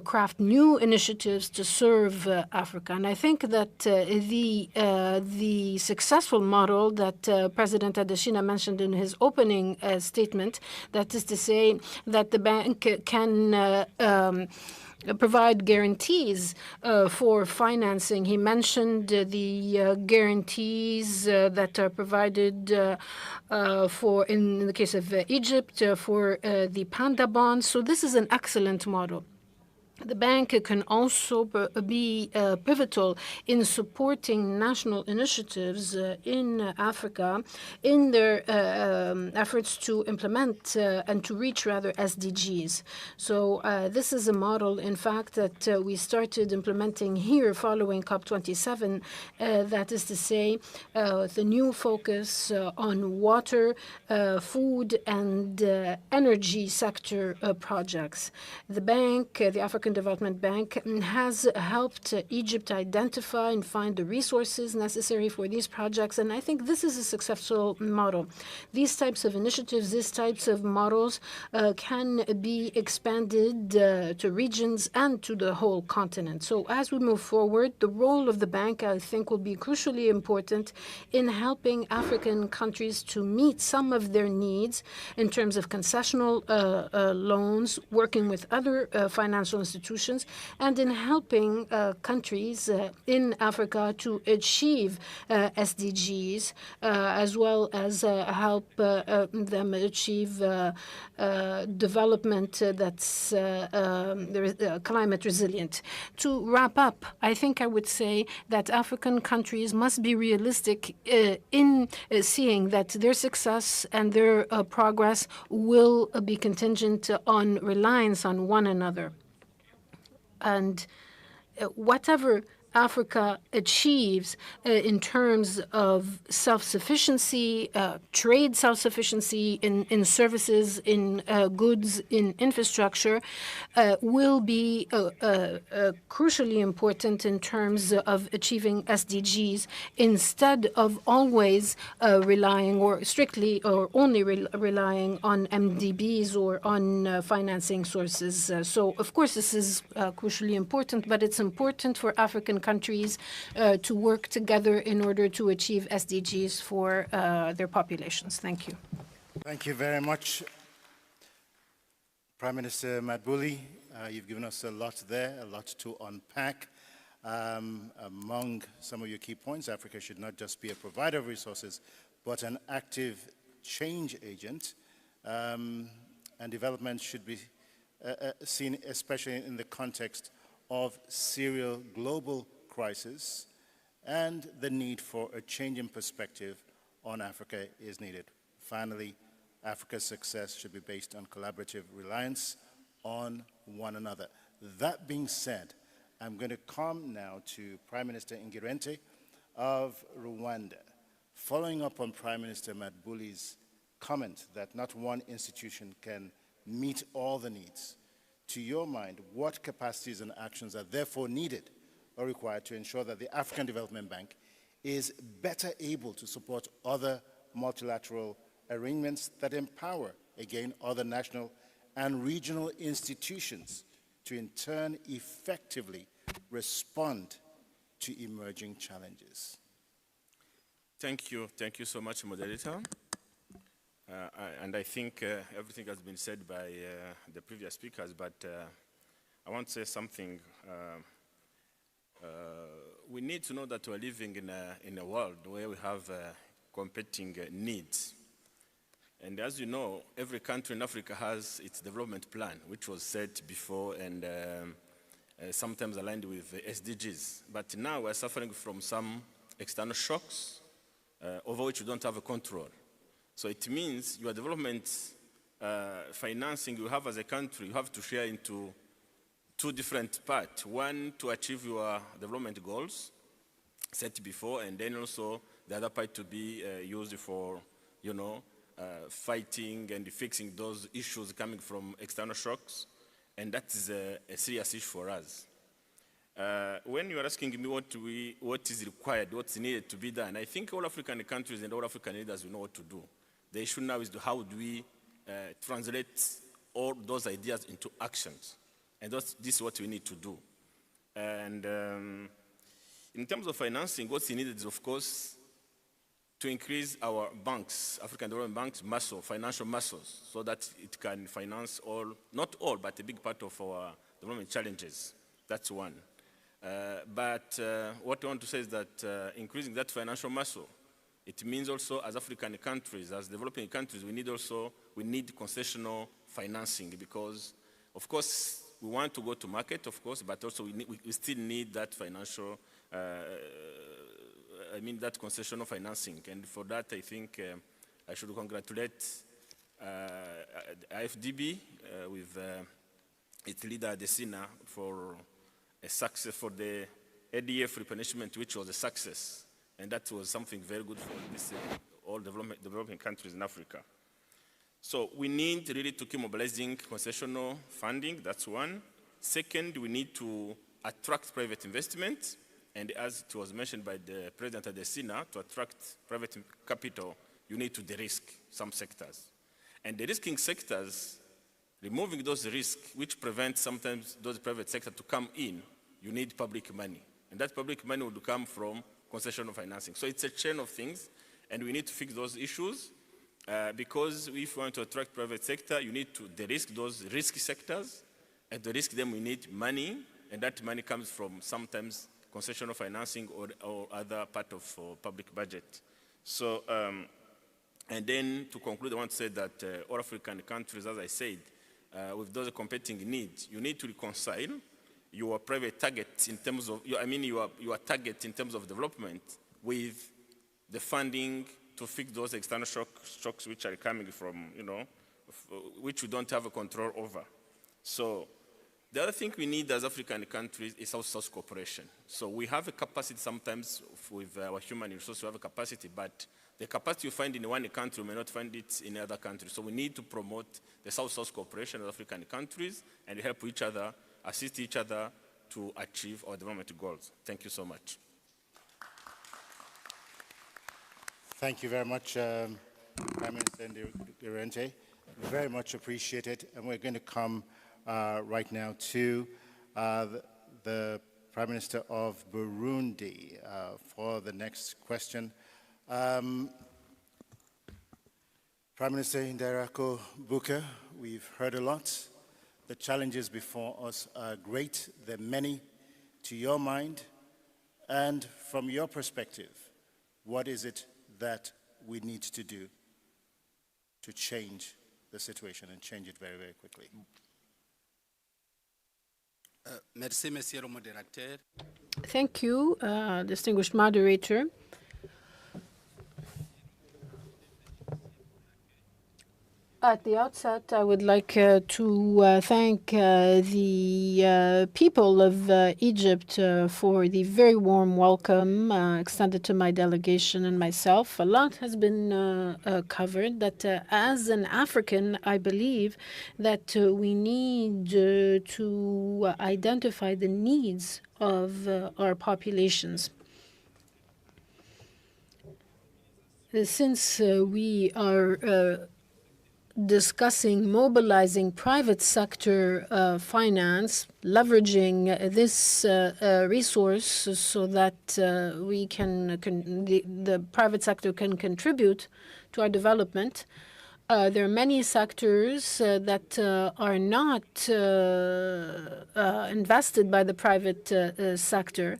craft new initiatives to serve Africa. And I think that the successful model that President Adesina mentioned in his opening statement, that is to say that the bank can provide guarantees for financing. He mentioned the guarantees that are provided for, in the case of Egypt, for the Panda bonds. So this is an excellent model. The bank can also be pivotal in supporting national initiatives in Africa in their efforts to implement and to reach, rather, SDGs. So this is a model, in fact, that we started implementing here following COP27, that is to say, the new focus on water, food, and energy sector projects. The bank, the African Development Bank, has helped Egypt identify and find the resources necessary for these projects, and I think this is a successful model. These types of initiatives, these types of models can be expanded to regions and to the whole continent. So as we move forward, the role of the bank, I think, will be crucially important in helping African countries to meet some of their needs in terms of concessional loans, working with other financial institutions, and in helping countries in Africa to achieve SDGs, as well as help them achieve development that's climate resilient. To wrap up, I think I would say that African countries must be realistic in seeing that their success and their progress will be contingent on reliance on one another. And whatever Africa achieves in terms of self-sufficiency, trade self-sufficiency in services, in goods, in infrastructure, will be crucially important in terms of achieving SDGs, instead of always relying or strictly or only relying on MDBs or on financing sources. So, of course, this is crucially important, but it's important for African countries to work together in order to achieve SDGs for their populations. Thank you. Thank you very much, Prime Minister Madbouli. You've given us a lot there, a lot to unpack. Among some of your key points, Africa should not just be a provider of resources, but an active change agent, and development should be seen especially in the context of serial global crisis, and the need for a change in perspective on Africa is needed. Finally, Africa's success should be based on collaborative reliance on one another. That being said, I'm going to come now to Prime Minister Ngirente of Rwanda. Following up on Prime Minister Madbouli's comment that not one institution can meet all the needs, to your mind, what capacities and actions are therefore needed or required to ensure that the African Development Bank is better able to support other multilateral arrangements that empower, again, other national and regional institutions to in turn effectively respond to emerging challenges? Thank you so much, moderator. And I think everything has been said by the previous speakers, but I want to say something. We need to know that we're living in a world where we have competing needs. And as you know, every country in Africa has its development plan, which was set before and sometimes aligned with SDGs. But now we're suffering from some external shocks over which we don't have a control. So it means your development financing you have as a country, you have to share into two different parts. One, to achieve your development goals set before, and then also the other part to be used for, fighting and fixing those issues coming from external shocks. And that is a serious issue for us. When you are asking me what is required, what's needed to be done, I think all African countries and all African leaders will know what to do. The issue now is how do we translate all those ideas into actions. And this is what we need to do. And in terms of financing, what's needed is, of course, to increase our banks, African Development Bank's muscle, financial muscles, so that it can finance all, not all, but a big part of our development challenges. That's one. But what I want to say is that increasing that financial muscle, it means also as African countries, as developing countries, we need concessional financing because, of course, we want to go to market, of course, but also we still need that financial, that concessional financing. And for that, I think I should congratulate IFDB with its leader, Desina, for a success for the ADF replenishment, which was a success. And that was something very good for this, all developing countries in Africa. So we need really to keep mobilizing concessional funding, that's one. Second, we need to attract private investment. And as it was mentioned by the President of the Sina, to attract private capital, you need to de-risk some sectors. And de-risking sectors, removing those risks, which prevent sometimes those private sectors to come in, you need public money. And that public money will come from concessional financing. So it's a chain of things, and we need to fix those issues because if we want to attract private sector, you need to de-risk those risky sectors, and to risk them, we need money, and that money comes from sometimes concessional financing or other part of public budget. So, and then to conclude, I want to say that all African countries, as I said, with those competing needs, you need to reconcile your private target in terms of, your target in terms of development with the funding to fix those external shocks which are coming from, which we don't have a control over. So The other thing we need as African countries is South-South cooperation. So we have a capacity sometimes with our human resources, we have a capacity, but the capacity you find in one country, you may not find it in other countries. So we need to promote the South-South cooperation of African countries and help each other, assist each other to achieve our development goals. Thank you so much. Thank you very much, Prime Minister Ndirente. Very much appreciated. And we're going to come right now to the Prime Minister of Burundi for the next question. Prime Minister Ndirako-Buka, we've heard a lot. The challenges before us are great. They're many. To your mind, and from your perspective, what is it that we need to do to change the situation and change it very, very quickly? Merci, Monsieur le Modérateur. Thank you, distinguished moderator. At the outset, I would like to thank the people of Egypt for the very warm welcome extended to my delegation and myself. A lot has been covered. That as an African, I believe that we need to identify the needs of our populations. Since we are discussing mobilizing private sector finance, leveraging this resource so that the private sector can contribute to our development. There are many sectors that are not invested by the private sector.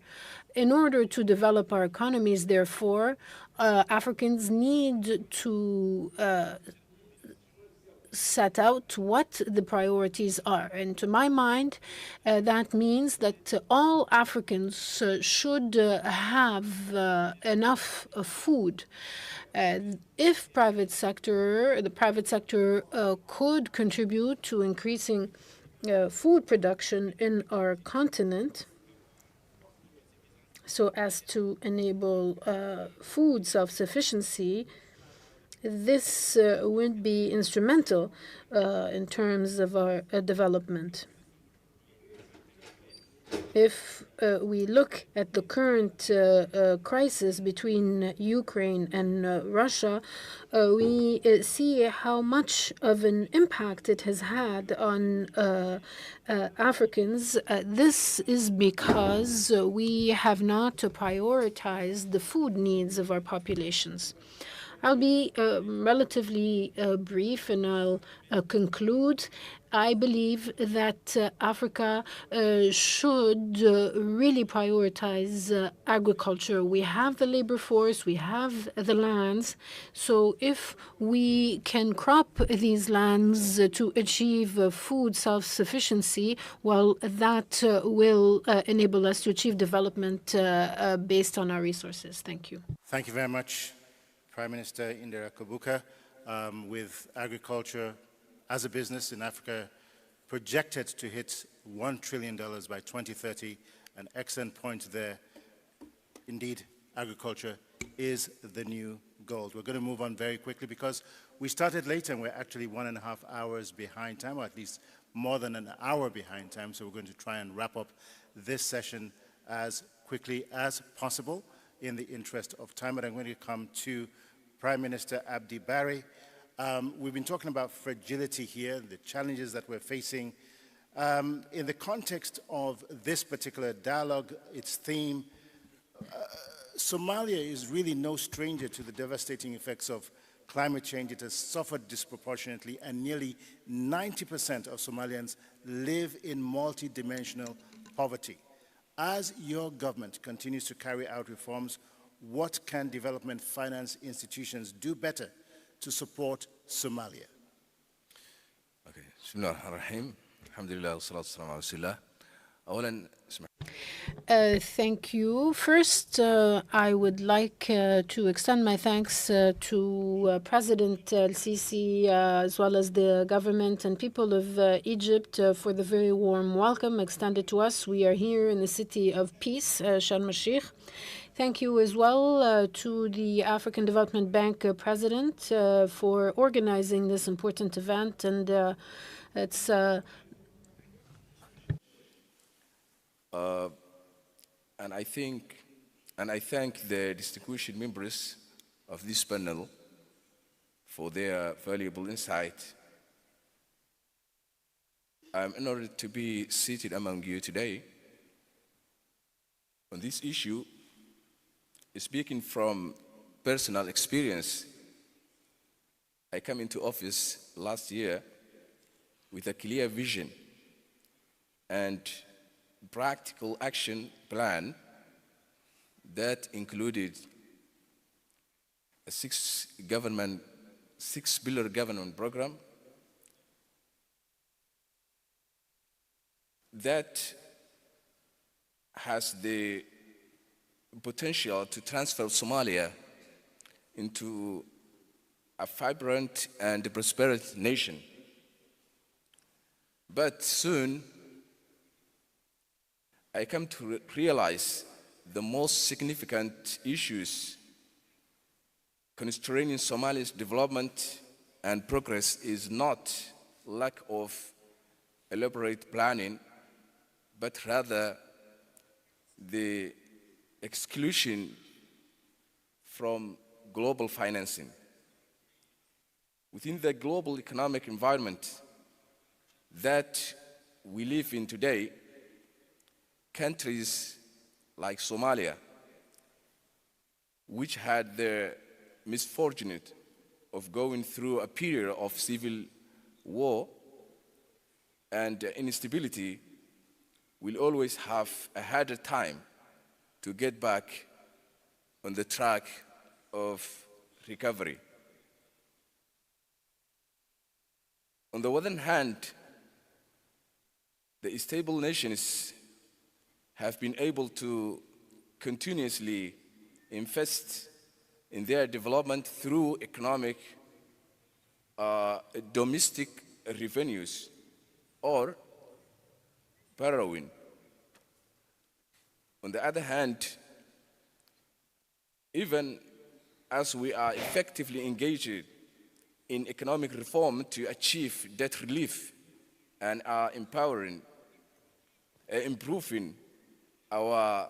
In order to develop our economies, therefore, Africans need to set out what the priorities are. And to my mind, that means that all Africans should have enough food. If the private sector could contribute to increasing food production in our continent, so as to enable food self-sufficiency, this would be instrumental in terms of our development. If we look at the current crisis between Ukraine and Russia, we see how much of an impact it has had on Africans. This is because we have not prioritized the food needs of our populations. I'll be relatively brief, and I'll conclude. I believe that Africa should really prioritize agriculture. We have the labor force, we have the lands. So if we can crop these lands to achieve food self-sufficiency, well, that will enable us to achieve development based on our resources. Thank you. Thank you very much, Prime Minister Ndirako-Buka. With agriculture as a business in Africa projected to hit $1 trillion by 2030, an excellent point there. Indeed, agriculture is the new gold. We're going to move on very quickly because we started late and we're actually 1.5 hours behind time, or at least more than an hour behind time. So we're going to try and wrap up this session as quickly as possible in the interest of time. But I'm going to come to Prime Minister Abdi Barry. We've been talking about fragility here, the challenges that we're facing. In the context of this particular dialogue, its theme, Somalia is really no stranger to the devastating effects of climate change. It has suffered disproportionately, and nearly 90% of Somalians live in multidimensional poverty. As your government continues to carry out reforms, what can development finance institutions do better to support Somalia? Okay. Bismillahir Rahmanir Rahim. Alhamdulillah, wassalatu wassalamu ala rasulillah. أولاً اسمح Thank you. First, I would like to extend my thanks to President El-Sisi, as well as the government and people of Egypt for the very warm welcome extended to us. We are here in the city of peace, Sharm El Sheikh. Thank you as well to the African Development Bank president for organizing this important event. And it's And I thank the distinguished members of this panel for their valuable insight. I'm honored to be seated among you today on this issue, speaking from personal experience. I came into office last year with a clear vision and practical action plan that included a six-pillar government program that has the potential to transfer Somalia into a vibrant and prosperous nation. But soon, I come to realize the most significant issues constraining Somalia's development and progress is not lack of elaborate planning, but rather the exclusion from global financing. Within the global economic environment that we live in today, countries like Somalia, which had the misfortune of going through a period of civil war and instability, will always have a harder time to get back on the track of recovery. On the other hand, the stable nations have been able to continuously invest in their development through economic domestic revenues or borrowing. On the other hand, even as we are effectively engaged in economic reform to achieve debt relief and are improving our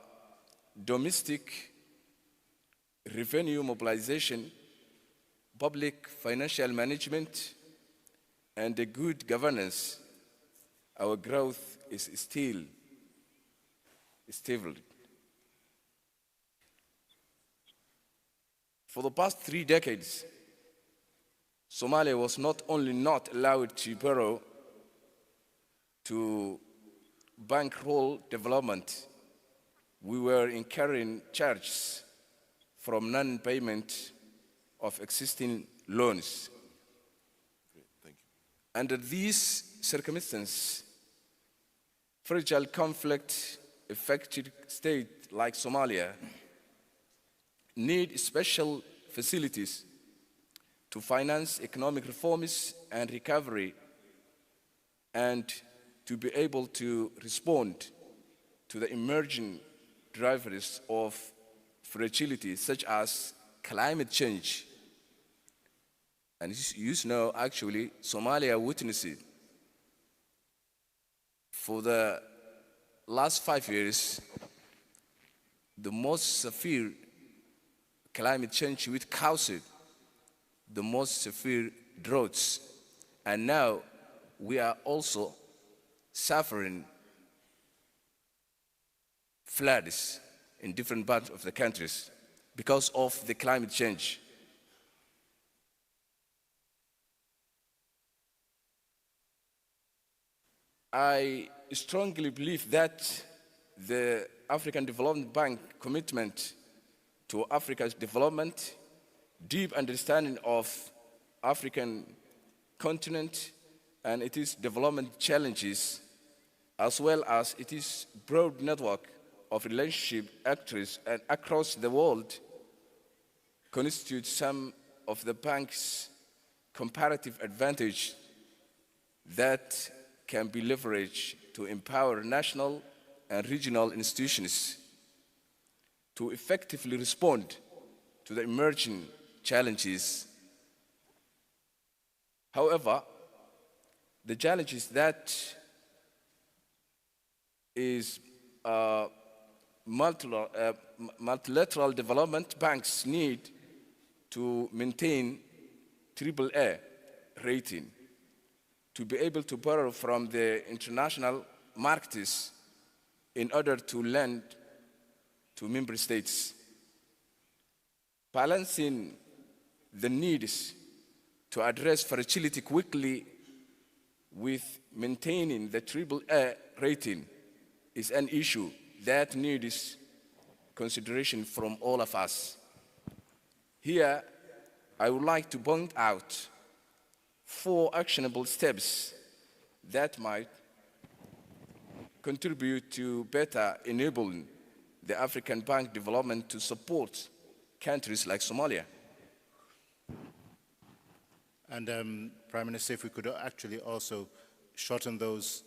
domestic revenue mobilization, public financial management, and the good governance, our growth is still stable. For the past 3 decades, Somalia was not only not allowed to borrow to bankroll development, we were incurring charges from non-payment of existing loans. Thank you. Under these circumstances, fragile conflict-affected states like Somalia need special facilities to finance economic reforms and recovery, and to be able to respond to the emerging drivers of fragility, such as climate change. And you know, actually, Somalia witnessed it. For the last 5 years, the most severe climate change which caused the most severe droughts. And now we are also suffering floods in different parts of the countries because of the climate change. I strongly believe that the African Development Bank commitment to Africa's development, deep understanding of African continent and its development challenges as well as its broad network of relationship actors across the world, constitute some of the bank's comparative advantage that can be leveraged to empower national and regional institutions to effectively respond to the emerging challenges. However, the challenges that is multilateral development banks need to maintain AAA rating to be able to borrow from the international markets in order to lend to member states. Balancing the needs to address fragility quickly with maintaining the AAA rating is an issue that needs consideration from all of us. Here, I would like to point out 4 actionable steps that might contribute to better enabling the African Bank development to support countries like Somalia. And Prime Minister, if we could actually also shorten those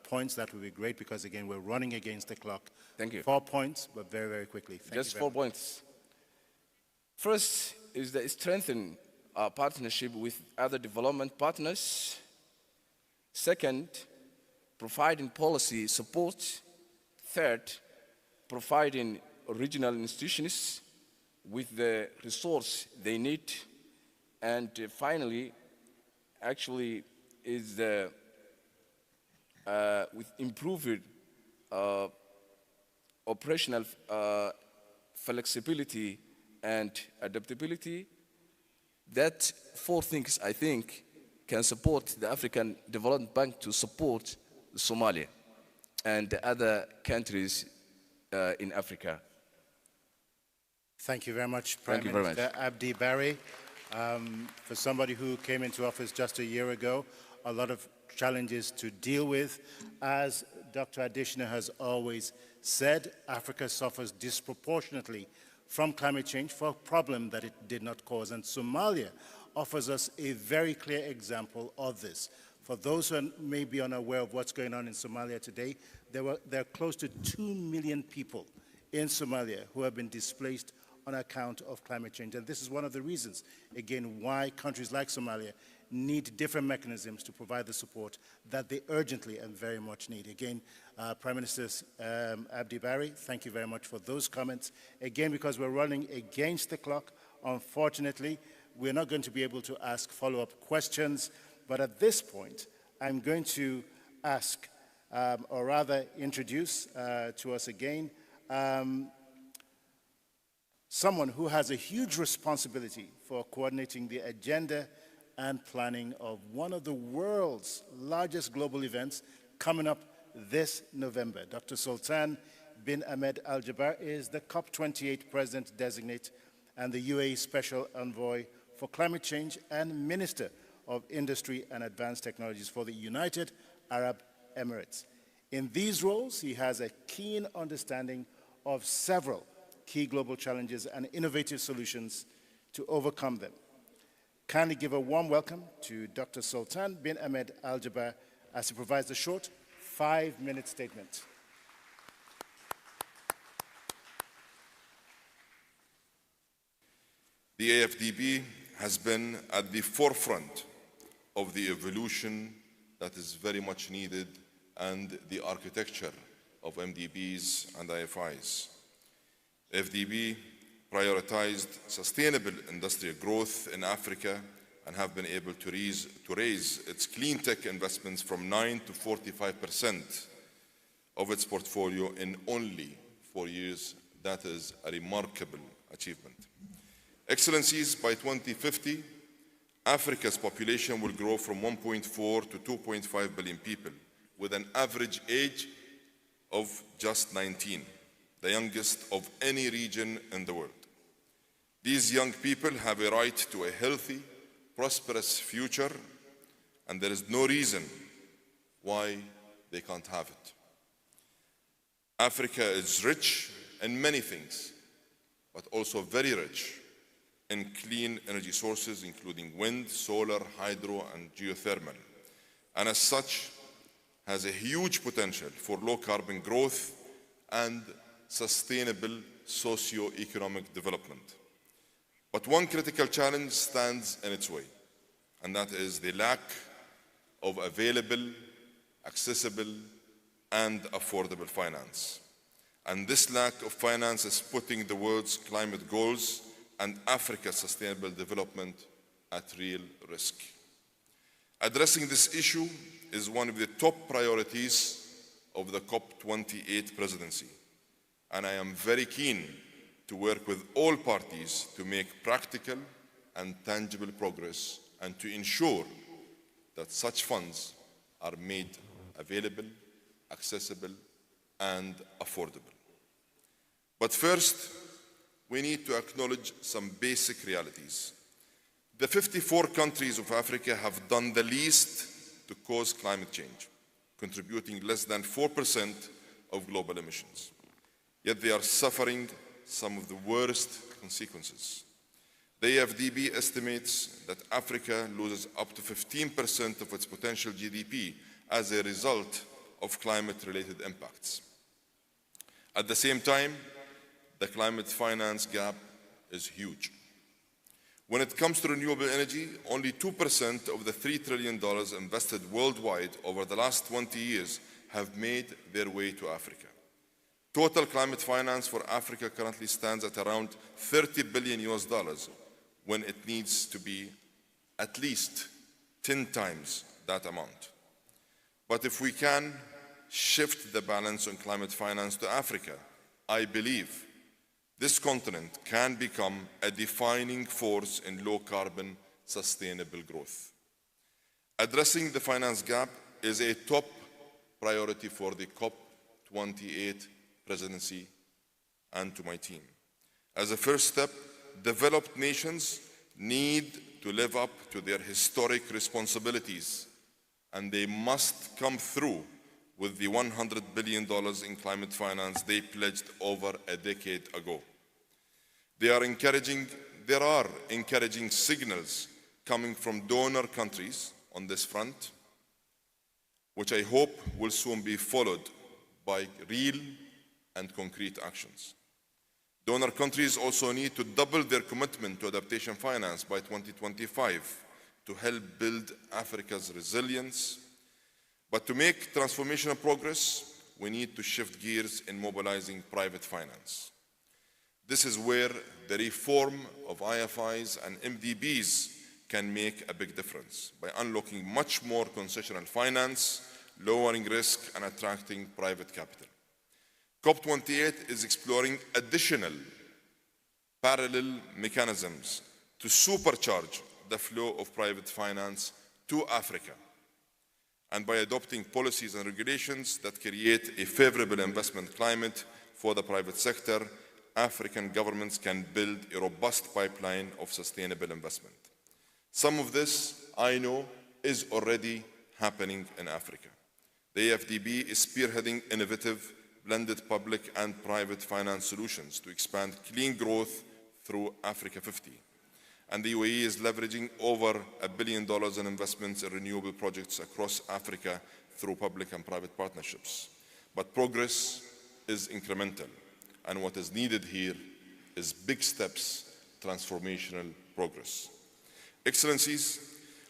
points, that would be great, because again, we're running against the clock. Thank you. 4 points, but very, very quickly. Just 4 points. First is the strengthen our partnership with other development partners. Second, providing policy support. Third, providing regional institutions with the resource they need. And finally, actually, is the with improved operational flexibility and adaptability. That 4 things, I think, can support the African Development Bank to support Somalia and the other countries in Africa. Thank you very much, Prime Minister Abdi Barry. For somebody who came into office just a year ago, a lot of challenges to deal with. As Dr. Adishna has always said, Africa suffers disproportionately from climate change for a problem that it did not cause. And Somalia offers us a very clear example of this. For those who may be unaware of what's going on in Somalia today, there are close to 2 million people in Somalia who have been displaced on account of climate change. And this is one of the reasons, again, why countries like Somalia need different mechanisms to provide the support that they urgently and very much need. Again, Prime Minister Abdi Barry, thank you very much for those comments. Again, because we're running against the clock, unfortunately, we're not going to be able to ask follow-up questions. But at this point, I'm going to ask, or rather introduce to us again, someone who has a huge responsibility for coordinating the agenda and planning of one of the world's largest global events coming up this November. Dr. Sultan bin Ahmed Al Jaber is the COP28 President-designate and the UAE Special Envoy for Climate Change and Minister of Industry and Advanced Technologies for the United Arab Emirates. In these roles, he has a keen understanding of several key global challenges and innovative solutions to overcome them. Kindly give a warm welcome to Dr. Sultan bin Ahmed Al Jaber as he provides a short 5-minute statement. The AFDB has been at the forefront of the evolution that is very much needed and the architecture of MDBs and IFIs. FDB prioritized sustainable industrial growth in Africa and have been able to raise its clean tech investments from 9 to 45% of its portfolio in only 4 years. That is a remarkable achievement. Excellencies, by 2050, Africa's population will grow from 1.4 to 2.5 billion people, with an average age of just 19, the youngest of any region in the world. These young people have a right to a healthy, prosperous future, and there is no reason why they can't have it. Africa is rich in many things, but also very rich in clean energy sources, including wind, solar, hydro, and geothermal, and as such, has a huge potential for low-carbon growth and sustainable socio-economic development. But one critical challenge stands in its way, and that is the lack of available, accessible, and affordable finance. And this lack of finance is putting the world's climate goals and Africa's sustainable development at real risk. Addressing this issue is one of the top priorities of the COP28 presidency, and I am very keen to work with all parties to make practical and tangible progress and to ensure that such funds are made available, accessible, and affordable. But first, we need to acknowledge some basic realities. The 54 countries of Africa have done the least to cause climate change, contributing less than 4% of global emissions. Yet they are suffering some of the worst consequences. The AFDB estimates that Africa loses up to 15% of its potential GDP as a result of climate-related impacts. At the same time, the climate finance gap is huge. When it comes to renewable energy, only 2% of the $3 trillion invested worldwide over the last 20 years have made their way to Africa. Total climate finance for Africa currently stands at around $30 billion when it needs to be at least 10 times that amount. But if we can shift the balance on climate finance to Africa, I believe this continent can become a defining force in low-carbon, sustainable growth. Addressing the finance gap is a top priority for the COP28 presidency and to my team. As a first step, developed nations need to live up to their historic responsibilities, and they must come through with the $100 billion in climate finance they pledged over a decade ago. There are encouraging signals coming from donor countries on this front, which I hope will soon be followed by real and concrete actions. Donor countries also need to double their commitment to adaptation finance by 2025 to help build Africa's resilience. But to make transformational progress, we need to shift gears in mobilizing private finance. This is where the reform of IFIs and MDBs can make a big difference by unlocking much more concessional finance, lowering risk, and attracting private capital. COP28 is exploring additional parallel mechanisms to supercharge the flow of private finance to Africa. And by adopting policies and regulations that create a favorable investment climate for the private sector, African governments can build a robust pipeline of sustainable investment. Some of this, I know, is already happening in Africa. The AFDB is spearheading innovative blended public and private finance solutions to expand clean growth through Africa 50. And the UAE is leveraging over $1 billion in investments in renewable projects across Africa through public and private partnerships. But progress is incremental, and what is needed here is big steps, transformational progress. Excellencies,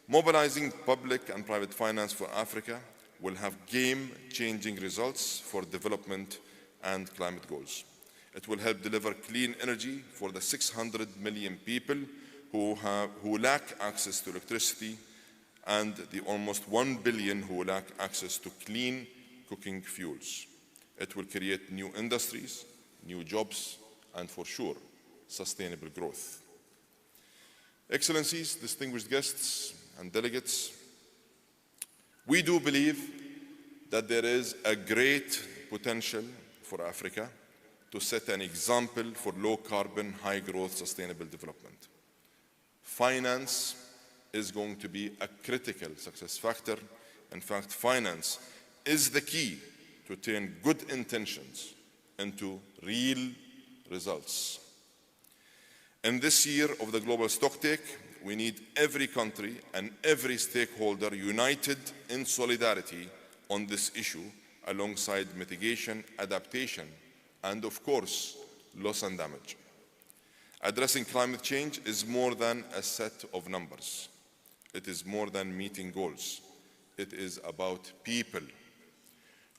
mobilizing public and private finance for Africa will have game-changing results for development and climate goals. It will help deliver clean energy for the 600 million people who lack access to electricity and the almost 1 billion who lack access to clean cooking fuels. It will create new industries, new jobs, and for sure, sustainable growth. Excellencies, distinguished guests and delegates, we do believe that there is a great potential for Africa to set an example for low-carbon, high-growth, sustainable development. Finance is going to be a critical success factor. In fact, finance is the key to turn good intentions into real results. In this year of the global stocktake, we need every country and every stakeholder united in solidarity on this issue, alongside mitigation, adaptation, and of course, loss and damage. Addressing climate change is more than a set of numbers. It is more than meeting goals. It is about people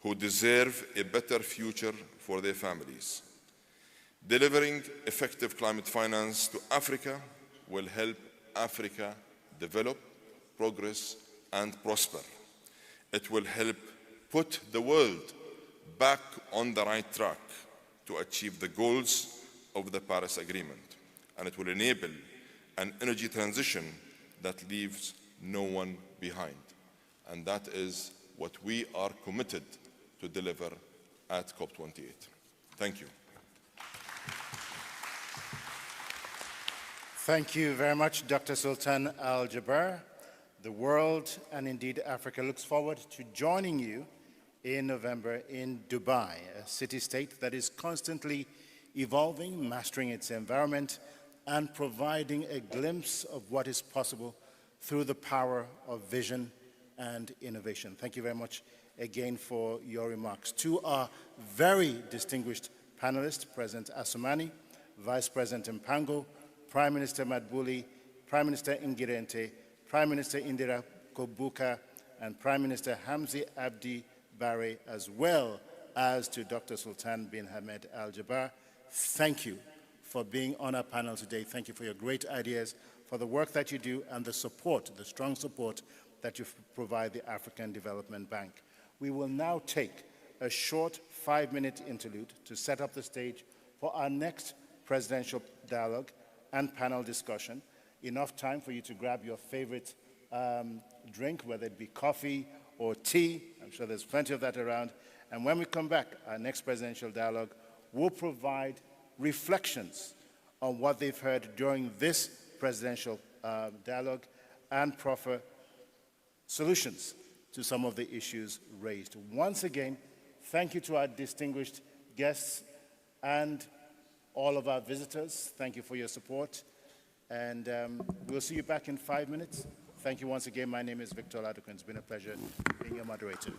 who deserve a better future for their families. Delivering effective climate finance to Africa will help Africa develop, progress, and prosper. It will help put the world back on the right track to achieve the goals of the Paris Agreement. And it will enable an energy transition that leaves no one behind. And that is what we are committed to deliver at COP28. Thank you. Thank you very much, Dr. Sultan Al Jaber. The world, and indeed Africa, looks forward to joining you in November in Dubai, a city-state that is constantly evolving, mastering its environment, and providing a glimpse of what is possible through the power of vision and innovation. Thank you very much again for your remarks. To our very distinguished panelists, President Assoumani, Vice President Mpango, Prime Minister Madbouli, Prime Minister Ngirente, Prime Minister Indira Kobuka, and Prime Minister Hamzi Abdi Bare, as well as to Dr. Sultan bin Hamad Al Jaber. Thank you for being on our panel today. Thank you for your great ideas, for the work that you do, and the support, the strong support that you provide the African Development Bank. We will now take a short 5-minute interlude to set up the stage for our next presidential dialogue and panel discussion. Enough time for you to grab your favorite drink, whether it be coffee or tea. I'm sure there's plenty of that around. And when we come back, our next presidential dialogue will provide reflections on what they've heard during this presidential dialogue and proffer solutions to some of the issues raised. Once again, thank you to our distinguished guests and all of our visitors. Thank you for your support. And we'll see you back in 5 minutes. Thank you once again. My name is Victor Ladukun. It's been a pleasure being your moderator.